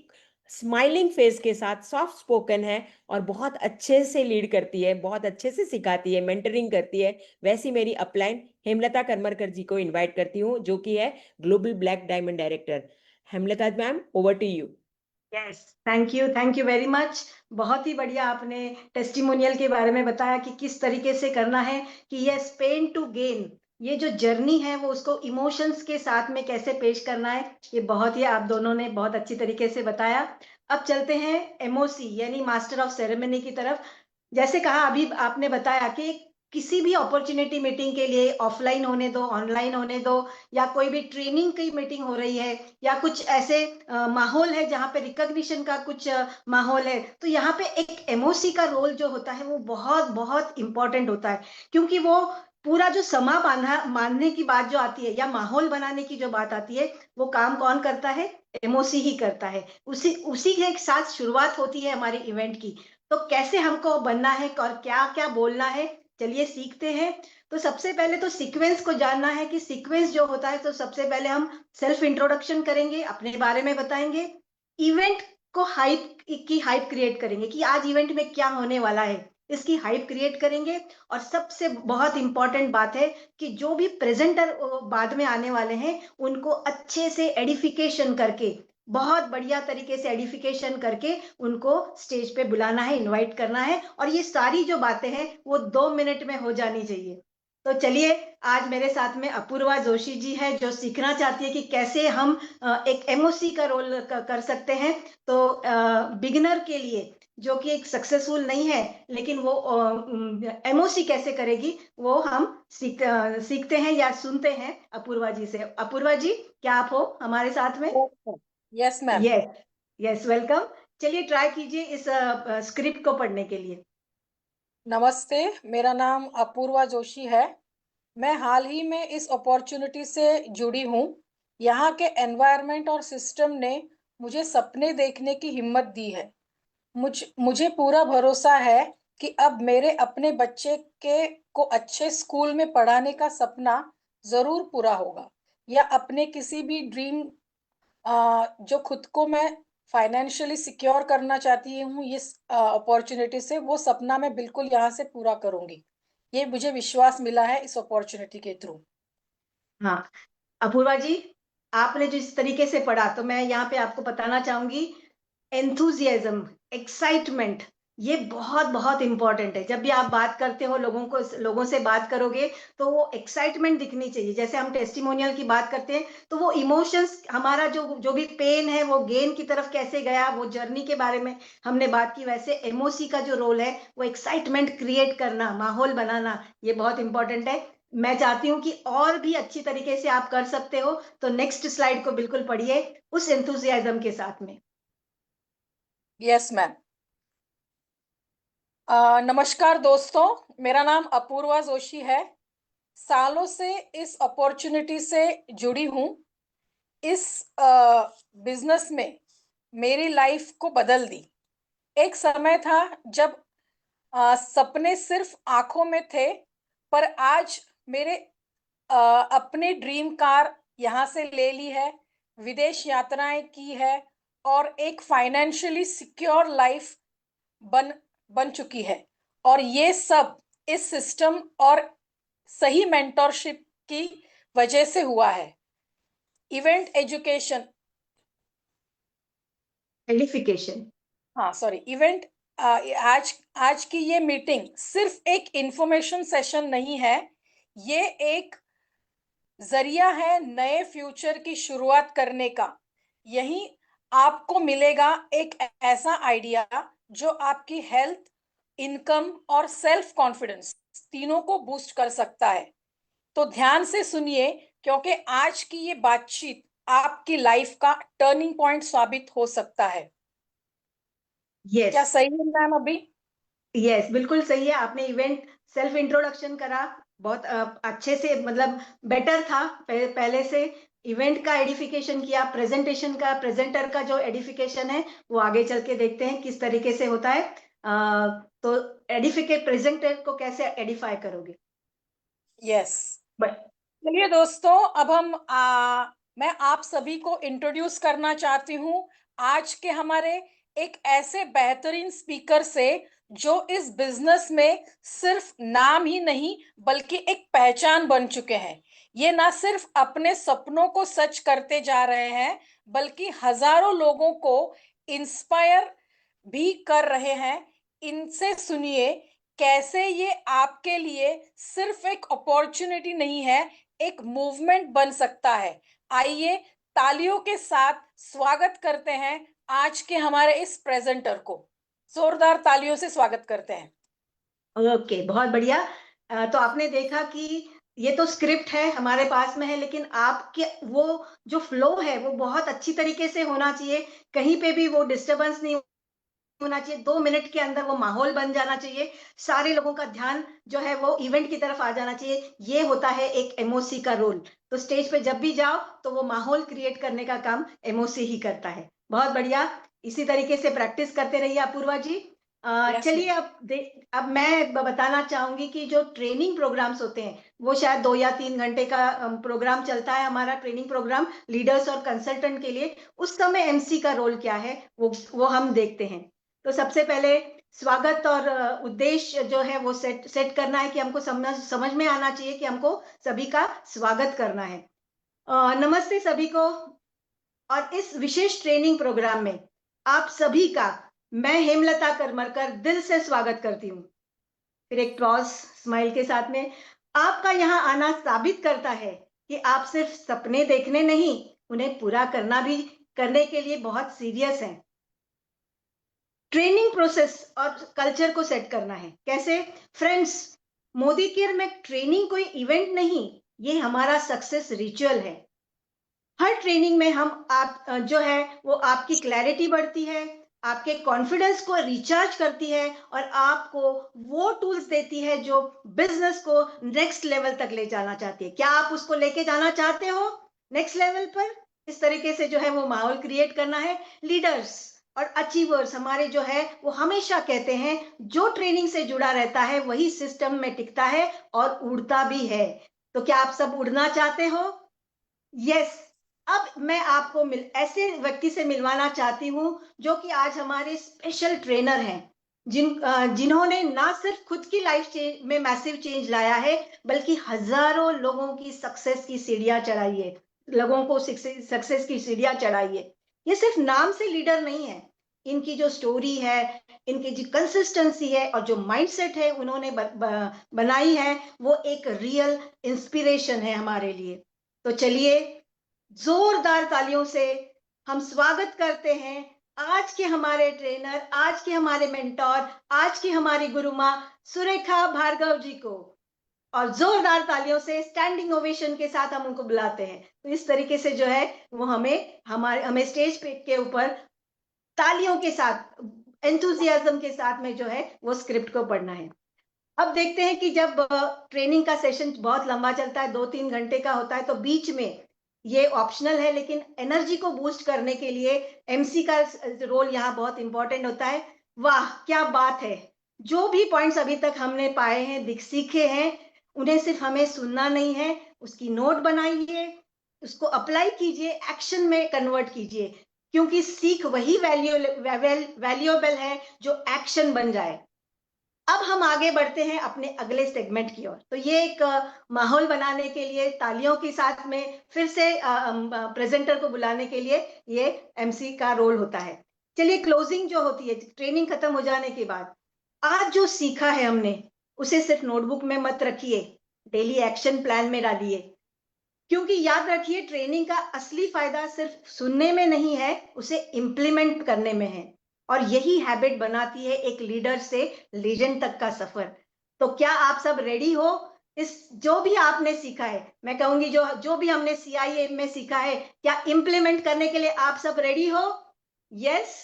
स्माइलिंग फेस के साथ, सॉफ्ट स्पोकन है और बहुत अच्छे से लीड करती है, बहुत अच्छे से सिखाती है, मेंटरिंग करती है, वैसी मेरी अपलाइन हेमलता करमरकर जी को इनवाइट करती हूँ, जो कि है global black diamond director. Hemlata ma'am, over to you. Yes, thank you very much. बहुत ही बढ़िया आपने टेस्टिमोनियल के बारे में बताया कि किस तरीके से करना है, कि यस, पेन टू गेन, ये जो जर्नी है वो उसको इमोशंस के साथ में कैसे पेश करना है, ये बहुत ही आप दोनों ने बहुत अच्छी तरीके से बताया। अब चलते हैं एमओसी यानी मास्टर ऑफ सेरेमनी की तरफ। जैसे कहा अभी आपने बताया कि किसी भी अपॉर्चुनिटी मीटिंग के लिए ऑफलाइन होने दो, ऑनलाइन होने दो, या कोई भी ट्रेनिंग की मीटिंग हो रही है, या कुछ ऐसे माहौल है जहाँ पे रिकॉग्निशन का कुछ माहौल है, तो यहाँ पे एक एमओसी का रोल जो होता है वो बहुत बहुत इंपॉर्टेंट होता है, क्योंकि वो पूरा जो समा बांधने की बात जो आती है या माहौल बनाने की जो बात आती है, वो काम कौन करता है? एमओसी ही करता है। उसी उसी के साथ शुरुआत होती है हमारी इवेंट की। तो कैसे हमको बनना है और क्या क्या बोलना है, चलिए सीखते हैं। तो सबसे पहले तो सीक्वेंस को जानना है कि सीक्वेंस जो होता है, तो सबसे पहले हम सेल्फ इंट्रोडक्शन करेंगे, अपने बारे में बताएंगे, इवेंट को हाइप क्रिएट करेंगे कि आज इवेंट में क्या होने वाला है, इसकी हाइप क्रिएट करेंगे। और सबसे बहुत इंपॉर्टेंट बात है कि जो भी प्रेजेंटर बाद में आने वाले हैं, उनको अच्छे से एडिफिकेशन करके, बहुत बढ़िया तरीके से एडिफिकेशन करके उनको स्टेज पे बुलाना है, इनवाइट करना है, और ये सारी जो बातें हैं वो 2 मिनट में हो जानी चाहिए। तो चलिए, आज मेरे साथ में अपूर्वा जोशी जी है, जो सीखना चाहती है कि कैसे हम एक एमओसी का रोल कर सकते हैं। तो बिगिनर के लिए, जो कि एक सक्सेसफुल नहीं है, लेकिन वो एमओसी कैसे करेगी, वो हम सीखते हैं या सुनते हैं अपूर्वा जी से। अपूर्वा जी, क्या आप हो हमारे साथ में? Yes ma'am. Yes, yes, welcome. चलिए ट्राई कीजिए इस स्क्रिप्ट को पढ़ने के लिए। नमस्ते, मेरा नाम अपूर्वा जोशी है। मैं हाल ही में इस अपॉर्चुनिटी से जुड़ी हूँ। यहाँ के एनवायरनमेंट और सिस्टम ने मुझे सपने देखने की हिम्मत दी है। मुझे पूरा भरोसा है कि अब मेरे अपने बच्चे को अच्छे स्कूल में पढ़ाने का सपना जरूर पूरा होगा, या अपने किसी भी ड्रीम जो खुद को मैं फाइनेंशियली सिक्योर करना चाहती हूँ इस अपॉर्चुनिटी से, वो सपना मैं बिल्कुल यहाँ से पूरा करूंगी। ये मुझे विश्वास मिला है इस अपॉर्चुनिटी के थ्रू। हाँ, अपूर्वा जी, आपने जिस तरीके से पढ़ा, तो मैं यहाँ पे आपको बताना चाहूंगी, एंथुजियाज्म, एक्साइटमेंट, ये बहुत बहुत इंपॉर्टेंट है। जब भी आप बात करते हो, लोगों से बात करोगे, तो वो एक्साइटमेंट दिखनी चाहिए। जैसे हम टेस्टिमोनियल की बात करते हैं, तो वो इमोशंस, हमारा जो भी पेन है वो गेन की तरफ कैसे गया, वो जर्नी के बारे में हमने बात की। वैसे एमओसी का जो रोल है, वो एक्साइटमेंट क्रिएट करना, माहौल बनाना, ये बहुत इंपॉर्टेंट है। मैं चाहती हूँ कि और भी अच्छी तरीके से आप कर सकते हो, तो नेक्स्ट स्लाइड को बिल्कुल पढ़िए उस एंथुजियाज्म के साथ में। Yes ma'am. नमस्कार दोस्तों, मेरा नाम अपूर्वा जोशी है। सालों से इस अपॉर्चुनिटी से जुड़ी हूँ। इस बिजनेस में मेरी लाइफ को बदल दी। एक समय था जब सपने सिर्फ आंखों में थे, पर आज मेरे अपने ड्रीम कार यहाँ से ले ली है, विदेश यात्राएं की है, और एक फाइनेंशियली सिक्योर लाइफ बन बन चुकी है। और ये सब इस सिस्टम और सही मेंटरशिप की वजह से हुआ है। Event education edification. हाँ सॉरी इवेंट आज की ये मीटिंग सिर्फ एक इंफॉर्मेशन सेशन नहीं है, ये एक जरिया है नए फ्यूचर की शुरुआत करने का। यही आपको मिलेगा एक ऐसा आइडिया जो आपकी हेल्थ, इनकम और सेल्फ कॉन्फिडेंस तीनों को बूस्ट कर सकता है। तो ध्यान से सुनिए, क्योंकि आज की ये बातचीत आपकी लाइफ का टर्निंग पॉइंट साबित हो सकता है। यस, क्या सही है मैम अभी? यस, बिल्कुल सही है। आपने इवेंट सेल्फ इंट्रोडक्शन करा, बहुत अच्छे से, मतलब बेटर था पहले से। इवेंट का एडिफिकेशन किया, प्रेजेंटर का जो एडिफिकेशन है, वो आगे चल के देखते हैं किस तरीके से होता है। तो प्रेजेंटर को कैसे एडिफाई करोगे? यस। बट चलिए दोस्तों, अब मैं आप सभी को इंट्रोड्यूस करना चाहती हूँ आज के हमारे एक ऐसे बेहतरीन स्पीकर से जो इस बिजनेस में सिर्फ नाम ही नहीं बल्कि एक पहचान बन चुके हैं। ये ना सिर्फ अपने सपनों को सच करते जा रहे हैं बल्कि हजारों लोगों को इंस्पायर भी कर रहे हैं। इनसे सुनिए कैसे ये आपके लिए सिर्फ एक अपॉर्चुनिटी नहीं है, एक मूवमेंट बन सकता है। आइए तालियों के साथ स्वागत करते हैं आज के हमारे इस प्रेजेंटर को। जोरदार तालियों से स्वागत करते हैं। ओके, बहुत बढ़िया। तो आपने देखा कि ये तो स्क्रिप्ट है हमारे पास में है, लेकिन आपके वो जो फ्लो है वो बहुत अच्छी तरीके से होना चाहिए। कहीं पे भी वो डिस्टरबेंस नहीं होना चाहिए। 2 मिनट के अंदर वो माहौल बन जाना चाहिए। सारे लोगों का ध्यान जो है वो इवेंट की तरफ आ जाना चाहिए। ये होता है एक एमओसी का रोल। तो स्टेज पे जब भी जाओ तो वो माहौल क्रिएट करने का काम एमओसी ही करता है। बहुत बढ़िया, इसी तरीके से प्रैक्टिस करते रहिए अपूर्वा जी। Yes, चलिए ma'am. अब मैं बताना चाहूंगी कि जो ट्रेनिंग प्रोग्राम्स होते हैं वो शायद 2 या 3 घंटे का प्रोग्राम चलता है हमारा ट्रेनिंग प्रोग्राम लीडर्स और कंसल्टेंट के लिए। उस समय एमसी का रोल क्या है वो हम देखते हैं। तो सबसे पहले स्वागत और उद्देश्य जो है वो सेट करना है कि हमको समझ में आना चाहिए कि हमको सभी का स्वागत करना है। नमस्ते सभी को। और इस विशेष ट्रेनिंग प्रोग्राम में आप सभी का मैं हेमलता करमरकर दिल से स्वागत करती हूँ। फिर एक क्रॉस स्माइल के साथ में आपका यहाँ आना साबित करता है कि आप सिर्फ सपने देखने नहीं, उन्हें पूरा करने के लिए बहुत सीरियस हैं। ट्रेनिंग प्रोसेस और कल्चर को सेट करना है कैसे? फ्रेंड्स, मोदी केयर में ट्रेनिंग कोई इवेंट नहीं, ये हमारा सक्सेस रिचुअल है। हर ट्रेनिंग में हम आप जो है वो आपकी क्लैरिटी बढ़ती है, आपके कॉन्फिडेंस को रिचार्ज करती है और आपको वो टूल्स देती है जो बिजनेस को नेक्स्ट लेवल तक ले जाना चाहती है। क्या आप उसको लेके जाना चाहते हो नेक्स्ट लेवल पर? इस तरीके से जो है वो माहौल क्रिएट करना है। लीडर्स और अचीवर्स हमारे जो है वो हमेशा कहते हैं जो ट्रेनिंग से जुड़ा रहता है वही सिस्टम में टिकता है और उड़ता भी है। तो क्या आप सब उड़ना चाहते हो? यस। अब मैं आपको ऐसे व्यक्ति से मिलवाना चाहती हूँ जो कि आज हमारे स्पेशल ट्रेनर हैं, जिन्होंने ना सिर्फ खुद की लाइफ में मैसिव चेंज लाया है बल्कि हजारों लोगों की सक्सेस की सीढ़ियां चढ़ाई है, लोगों को सक्सेस की सीढ़ियां चढ़ाई है। ये सिर्फ नाम से लीडर नहीं है, इनकी जो स्टोरी है, इनकी जो कंसिस्टेंसी है और जो माइंडसेट है उन्होंने बनाई है वो एक रियल इंस्पिरेशन है हमारे लिए। तो चलिए जोरदार तालियों से हम स्वागत करते हैं आज के हमारे ट्रेनर, आज के हमारे मेंटोर, आज की हमारी गुरु माँ सुरेखा भार्गव जी को। और जोरदार तालियों से स्टैंडिंग ओवेशन के साथ हम उनको बुलाते हैं। तो इस तरीके से जो है वो हमें स्टेज पे के ऊपर तालियों के साथ, एंथुजियाज्म के साथ में जो है वो स्क्रिप्ट को पढ़ना है। अब देखते हैं कि जब ट्रेनिंग का सेशन बहुत लंबा चलता है, 2-3 घंटे का होता है, तो बीच में ये ऑप्शनल है लेकिन एनर्जी को बूस्ट करने के लिए एमसी का रोल यहाँ बहुत इंपॉर्टेंट होता है। वाह क्या बात है! जो भी पॉइंट्स अभी तक हमने पाए हैं, सीखे हैं, उन्हें सिर्फ हमें सुनना नहीं है, उसकी नोट बनाइए, उसको अप्लाई कीजिए, एक्शन में कन्वर्ट कीजिए, क्योंकि सीख वही वैल्यूएबल है जो एक्शन बन जाए। अब हम आगे बढ़ते हैं अपने अगले सेगमेंट की ओर। तो ये एक माहौल बनाने के लिए तालियों के साथ में फिर से प्रेजेंटर को बुलाने के लिए ये एमसी का रोल होता है। चलिए क्लोजिंग जो होती है ट्रेनिंग खत्म हो जाने के बाद, आज जो सीखा है हमने उसे सिर्फ नोटबुक में मत रखिए, डेली एक्शन प्लान में डालिए। क्योंकि याद रखिए ट्रेनिंग का असली फायदा सिर्फ सुनने में नहीं है, उसे इम्प्लीमेंट करने में है। और यही हैबिट बनाती है एक लीडर से लेजेंड तक का सफर। तो क्या आप सब रेडी हो? इस जो भी आपने सीखा है, मैं कहूंगी जो भी हमने CIM में सीखा है, क्या इम्प्लीमेंट करने के लिए आप सब रेडी हो? यस।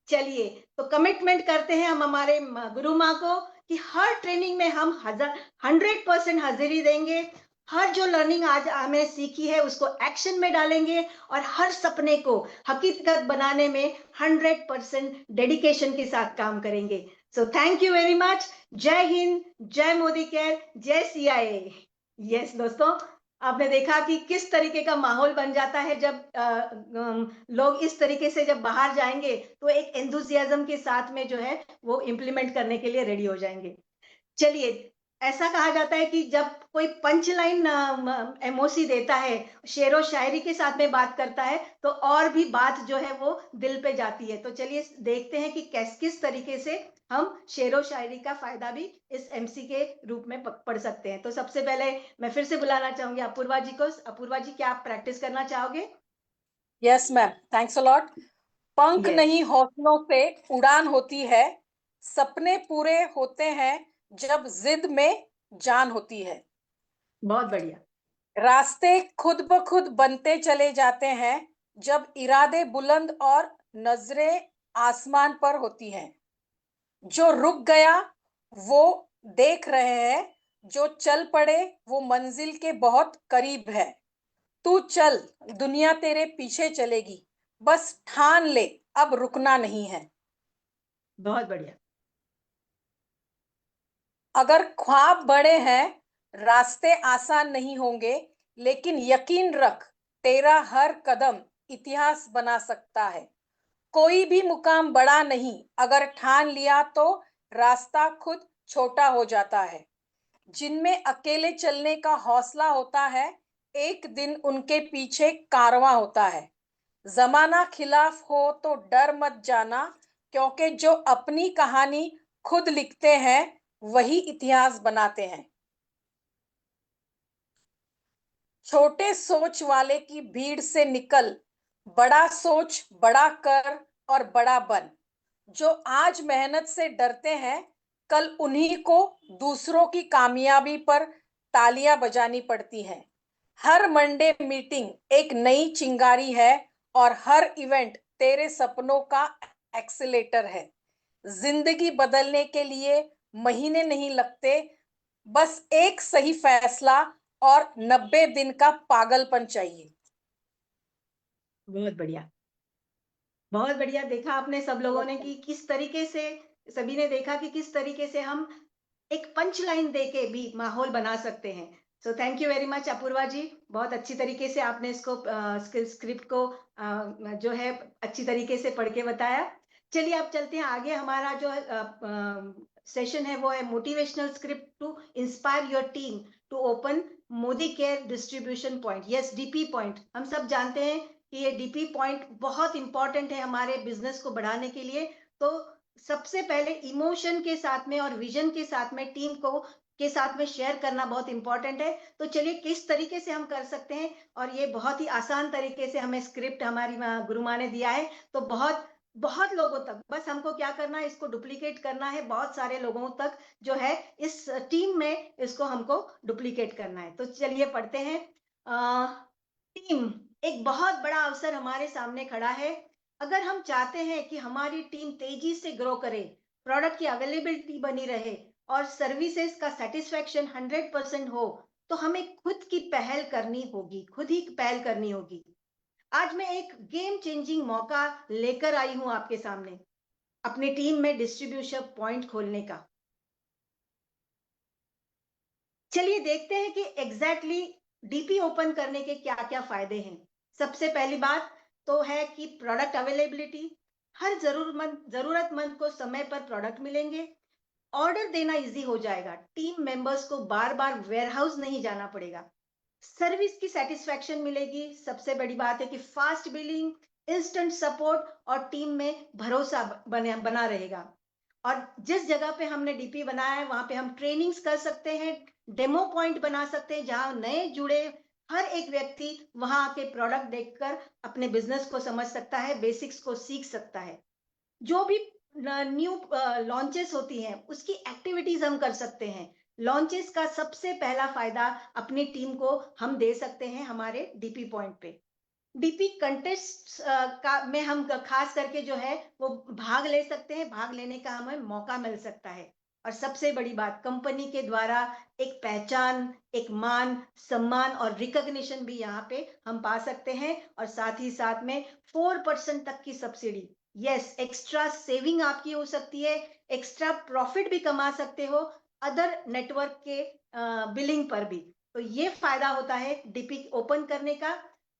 चलिए तो कमिटमेंट करते हैं हम हमारे गुरु माँ को कि हर ट्रेनिंग में हम 100% हाजिरी देंगे। हर जो लर्निंग आज हमें सीखी है उसको एक्शन में डालेंगे और हर सपने को हकीकत बनाने में 100% डेडिकेशन के साथ काम करेंगे। सो थैंक यू वेरी मच। जय हिंद, जय मोदी केयर, जय CIA। यस दोस्तों, आपने देखा कि किस तरीके का माहौल बन जाता है जब लोग इस तरीके से जब बाहर जाएंगे तो एक एंथुसियाज्म के साथ में जो है वो इम्प्लीमेंट करने के लिए रेडी हो जाएंगे। चलिए, ऐसा कहा जाता है कि जब कोई पंच लाइन एमओसी देता है, शेरो शायरी के साथ में बात करता है, तो और भी बात जो है वो दिल पे जाती है। तो चलिए देखते हैं कि किस तरीके से हम शेरो शायरी का फायदा भी इस एमसी के रूप में पढ़ सकते हैं। तो सबसे पहले मैं फिर से बुलाना चाहूंगी अपूर्वा जी को। अपूर्वा जी, क्या आप प्रैक्टिस करना चाहोगे? Yes ma'am, thanks a lot. पंख यस, नहीं हौसलों से उड़ान होती है, सपने पूरे होते हैं जब जिद में जान होती है। बहुत बढ़िया। रास्ते खुद ब खुद बनते चले जाते हैं जब इरादे बुलंद और नजरें आसमान पर होती हैं। जो रुक गया वो देख रहे हैं, जो चल पड़े वो मंजिल के बहुत करीब है। तू चल, दुनिया तेरे पीछे चलेगी, बस ठान ले अब रुकना नहीं है। बहुत बढ़िया। अगर ख्वाब बड़े हैं, रास्ते आसान नहीं होंगे, लेकिन यकीन रख तेरा हर कदम इतिहास बना सकता है। कोई भी मुकाम बड़ा नहीं, अगर ठान लिया तो रास्ता खुद छोटा हो जाता है। जिनमें अकेले चलने का हौसला होता है, एक दिन उनके पीछे कारवां होता है। जमाना खिलाफ हो तो डर मत जाना, क्योंकि जो अपनी कहानी खुद लिखते हैं वही इतिहास बनाते हैं। छोटे सोच वाले की भीड़ से निकल, बड़ा सोच, बड़ा कर और बड़ा बन। जो आज मेहनत से डरते हैं, कल उन्हीं को दूसरों की कामयाबी पर तालियां बजानी पड़ती हैं। हर मंडे मीटिंग एक नई चिंगारी है और हर इवेंट तेरे सपनों का एक्सीलेटर है। जिंदगी बदलने के लिए महीने नहीं लगते, बस एक सही फैसला और 90 दिन का पागलपन चाहिए। बहुत बढ़िया। बहुत बढ़िया। देखा आपने सब लोगों ने कि किस तरीके से, सभी ने देखा कि किस तरीके से हम एक पंच लाइन देके भी माहौल बना सकते हैं। So thank you very much Apurva ji. बहुत अच्छी तरीके से आपने इसको स्क्रिप्ट को जो है अच्छी तरीके से पढ़ के बताया। चलिए अब चलते हैं आगे। हमारा जो सेशन है वो है motivational script to inspire your team to open Modicare distribution point. Yes, DP point. हम सब जानते हैं कि ये डीपी पॉइंट बहुत इंपॉर्टेंट है हमारे बिजनेस को बढ़ाने के लिए। तो सबसे पहले इमोशन के साथ में और विजन के साथ में टीम को के साथ में शेयर करना बहुत इंपॉर्टेंट है। तो चलिए किस तरीके से हम कर सकते हैं, और ये बहुत ही आसान तरीके से हमें स्क्रिप्ट हमारी गुरु माँ ने दिया है। तो बहुत बहुत लोगों तक बस हमको क्या करना है, इसको डुप्लीकेट करना है। बहुत सारे लोगों तक जो है इस टीम में इसको हमको डुप्लीकेट करना है। तो चलिए पढ़ते हैं। टीम, एक बहुत बड़ा अवसर हमारे सामने खड़ा है। अगर हम चाहते हैं कि हमारी टीम तेजी से ग्रो करे, प्रोडक्ट की अवेलेबिलिटी बनी रहे और सर्विसेज का सेटिस्फैक्शन 100% हो, तो हमें खुद की पहल करनी होगी, खुद ही पहल करनी होगी। आज मैं एक गेम चेंजिंग मौका लेकर आई हूं आपके सामने, अपनी टीम में डिस्ट्रीब्यूशन पॉइंट खोलने का। चलिए देखते हैं कि एग्जैक्टली डीपी ओपन करने के क्या क्या फायदे हैं। सबसे पहली बात तो है कि प्रोडक्ट अवेलेबिलिटी। हर जरूरतमंद को समय पर प्रोडक्ट मिलेंगे। ऑर्डर देना इजी हो जाएगा, टीम मेंबर्स को बार बार वेयरहाउस नहीं जाना पड़ेगा। सर्विस की सेटिस्फैक्शन मिलेगी। सबसे बड़ी बात है कि फास्ट बिलिंग, इंस्टेंट सपोर्ट और टीम में भरोसा बना रहेगा। और जिस जगह पे हमने डीपी बनाया है वहां पे हम ट्रेनिंग्स कर सकते हैं, डेमो पॉइंट बना सकते हैं, जहां नए जुड़े हर एक व्यक्ति वहां आके प्रोडक्ट देखकर अपने बिजनेस को समझ सकता है, बेसिक्स को सीख सकता है। जो भी न्यू लॉन्चेस होती हैं उसकी एक्टिविटीज हम कर सकते हैं। लॉन्चेस का सबसे पहला फायदा अपनी टीम को हम दे सकते हैं हमारे डीपी पॉइंट पे। डीपी कंटेस्ट का में हम खास करके जो है वो भाग ले सकते हैं, भाग लेने का हमें मौका मिल सकता है। और सबसे बड़ी बात, कंपनी के द्वारा एक पहचान, एक मान सम्मान और रिकॉग्निशन भी यहाँ पे हम पा सकते हैं। और साथ ही साथ में 4% तक की सब्सिडी। यस, एक्स्ट्रा सेविंग आपकी हो सकती है, एक्स्ट्रा प्रॉफिट भी कमा सकते हो अदर नेटवर्क के बिलिंग पर भी। तो ये फायदा होता है डीपी ओपन करने का।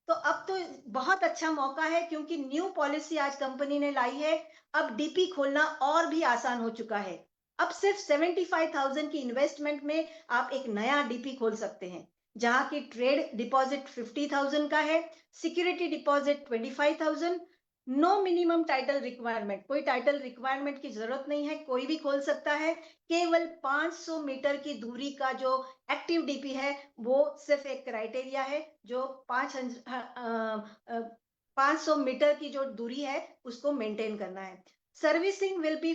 तो अब तो बहुत अच्छा मौका है, क्योंकि न्यू पॉलिसी आज कंपनी ने लाई है। अब डीपी खोलना और भी आसान हो चुका है। अब सिर्फ 75,000 की इन्वेस्टमेंट में आप एक नया डीपी खोल सकते हैं, जहां की ट्रेड डिपॉजिट 50,000 का है, security deposit 25,000। No minimum title requirement, कोई टाइटल रिक्वायरमेंट की जरूरत नहीं है, कोई भी खोल सकता है। केवल 500 मीटर की दूरी का जो एक्टिव डीपी है, वो सिर्फ एक क्राइटेरिया है, जो 500 मीटर की जो दूरी है उसको मेंटेन करना है। Servicing will be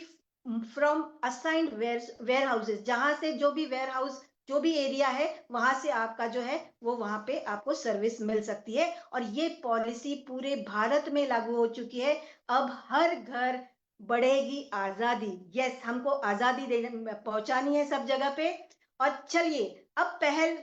from assigned warehouses, जहां से जो भी वेयर हाउस, जो भी एरिया है, वहां से आपका जो है वो वहां पे आपको सर्विस मिल सकती है। और ये पॉलिसी पूरे भारत में लागू हो चुकी है। अब हर घर बढ़ेगी आजादी। यस, हमको आजादी देने पहुंचानी है सब जगह पे। और चलिए, अब पहल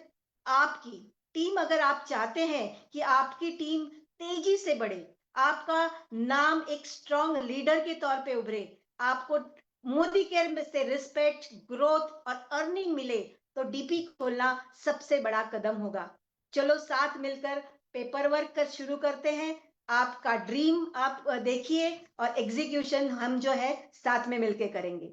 आपकी टीम, अगर आप चाहते हैं कि आपकी टीम तेजी से बढ़े, आपका नाम एक स्ट्रॉन्ग लीडर के तौर पे उभरे, आपको मोदी केयर से रिस्पेक्ट, ग्रोथ और अर्निंग मिले, तो डीपी खोलना सबसे बड़ा कदम होगा। चलो साथ मिलकर पेपर वर्क कर शुरू करते हैं। आपका ड्रीम आप देखिए, और एग्जीक्यूशन हम जो है साथ में मिलके करेंगे।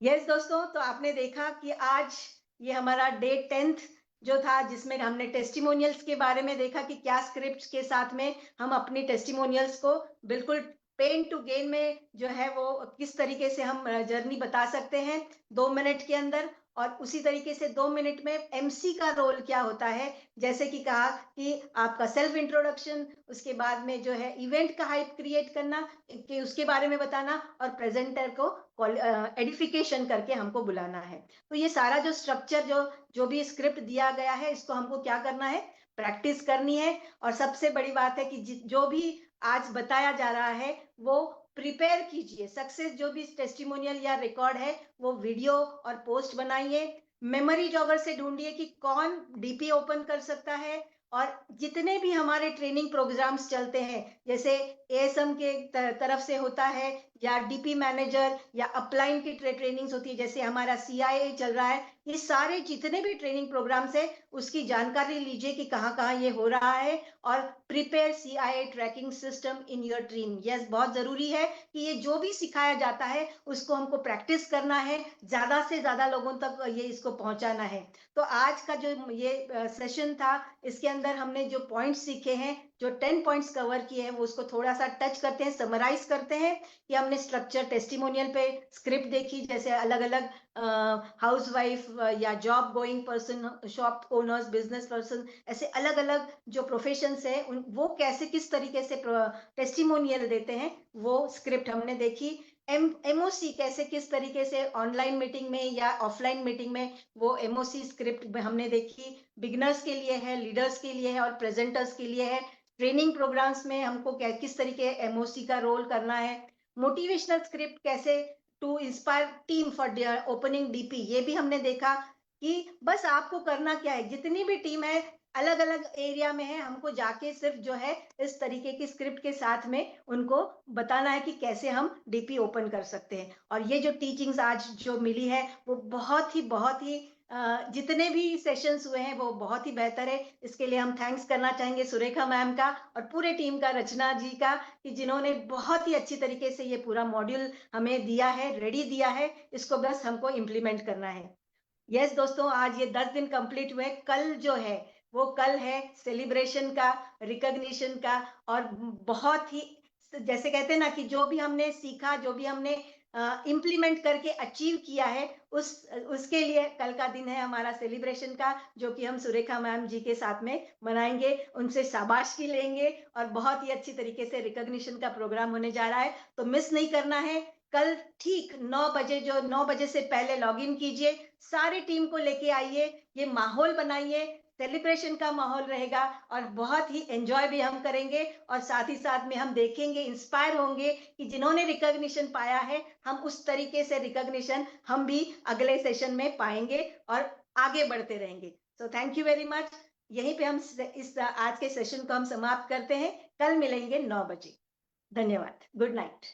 यस दोस्तों, तो आपने देखा कि आज ये हमारा डे 10th जो था, जिसमें हमने टेस्टिमोनियल्स के बारे में देखा कि क्या स्क्रिप्ट्स के साथ में हम अपनी टेस्टिमोनियल्स को बिल्कुल पेन टू गेन में जो है वो किस तरीके से हम जर्नी बता सकते हैं 2 मिनट के अंदर। और उसी तरीके से 2 मिनट में एमसी का रोल क्या होता है, जैसे कि कहा कि आपका सेल्फ इंट्रोडक्शन, उसके बाद में जो है इवेंट का हाइप क्रिएट करना, कि उसके बारे में बताना, और प्रेजेंटर को एडिफिकेशन करके हमको बुलाना है। तो ये सारा जो स्ट्रक्चर, जो भी स्क्रिप्ट दिया गया है, इसको हमको क्या करना है, प्रैक्टिस करनी है। और सबसे बड़ी बात है कि जो भी आज बताया जा रहा है वो प्रिपेयर कीजिए। सक्सेस जो भी टेस्टिमोनियल या रिकॉर्ड है, वो वीडियो और पोस्ट बनाइए। मेमोरी जॉगर से ढूंढिए कि कौन डीपी ओपन कर सकता है। और जितने भी हमारे ट्रेनिंग प्रोग्राम्स चलते हैं, जैसे एएसएम के तरफ से होता है, या डीपी मैनेजर या अपलाइन की ट्रेनिंग्स होती है, जैसे हमारा सीआईए चल रहा है, ये सारे जितने भी ट्रेनिंग प्रोग्राम्स है, उसकी जानकारी लीजिए कि कहाँ कहाँ ये हो रहा है। और prepare CIA tracking system in your team. Yes, बहुत जरूरी है कि ये जो भी सिखाया जाता है उसको हमको प्रैक्टिस करना है, ज्यादा से ज्यादा लोगों तक ये इसको पहुंचाना है। तो आज का जो ये सेशन था, इसके अंदर हमने जो पॉइंट्स सीखे हैं, जो 10 पॉइंट्स कवर किए हैं, वो उसको थोड़ा सा टच करते हैं, समराइज करते हैं। कि हमने स्ट्रक्चर टेस्टिमोनियल पे स्क्रिप्ट देखी, जैसे अलग अलग हाउसवाइफ या job going person, shop owners, business person, ऐसे अलग अलग जो प्रोफेशंस है, वो कैसे किस तरीके से टेस्टिमोनियल देते हैं, वो स्क्रिप्ट हमने देखी। एमओसी कैसे किस तरीके से ऑनलाइन मीटिंग में या ऑफलाइन मीटिंग में वो एमओसी स्क्रिप्ट हमने देखी। बिगिनर्स के लिए है, लीडर्स के लिए है, और प्रेजेंटर्स के लिए है। ट्रेनिंग प्रोग्राम्स में हमको किस तरीके एमओसी का रोल करना है। मोटिवेशनल स्क्रिप्ट कैसे to inspire team for opening DP, ये भी हमने देखा। कि बस आपको करना क्या है, जितनी भी टीम है अलग अलग एरिया में है, हमको जाके सिर्फ जो है इस तरीके की स्क्रिप्ट के साथ में उनको बताना है कि कैसे हम डीपी ओपन कर सकते हैं। और ये जो टीचिंग्स आज जो मिली है, वो बहुत ही जितने भी सेशंस हुए हैं वो बहुत ही बेहतर है। इसके लिए हम थैंक्स करना चाहेंगे सुरेखा मैम का और पूरे टीम का, रचना जी का, कि जिन्होंने बहुत ही अच्छी तरीके से ये पूरा मॉड्यूल हमें दिया है, रेडी दिया है। इसको बस हमको इम्प्लीमेंट करना है। यस दोस्तों, आज ये 10 दिन कंप्लीट हुए। कल जो है वो कल है सेलिब्रेशन का, रिकॉग्निशन का। और बहुत ही, जैसे कहते हैं ना, कि जो भी हमने सीखा, जो भी हमने इम्प्लीमेंट करके अचीव किया है, उसके लिए कल का दिन है हमारा सेलिब्रेशन का, जो कि हम सुरेखा मैम जी के साथ में मनाएंगे, उनसे शाबाशी लेंगे, और बहुत ही अच्छी तरीके से रिकॉग्निशन का प्रोग्राम होने जा रहा है। तो मिस नहीं करना है। कल ठीक 9 बजे, जो 9 बजे से पहले लॉग इन कीजिए, सारी टीम को लेके आइए, ये माहौल बनाइए, सेलिब्रेशन का माहौल रहेगा, और बहुत ही एंजॉय भी हम करेंगे। और साथ ही साथ में हम देखेंगे, इंस्पायर होंगे कि जिन्होंने रिकॉग्निशन पाया है, हम उस तरीके से रिकॉग्निशन हम भी अगले सेशन में पाएंगे और आगे बढ़ते रहेंगे। सो थैंक यू वेरी मच। यहीं पे हम इस आज के सेशन को हम समाप्त करते हैं। कल मिलेंगे 9 बजे। धन्यवाद। Good night.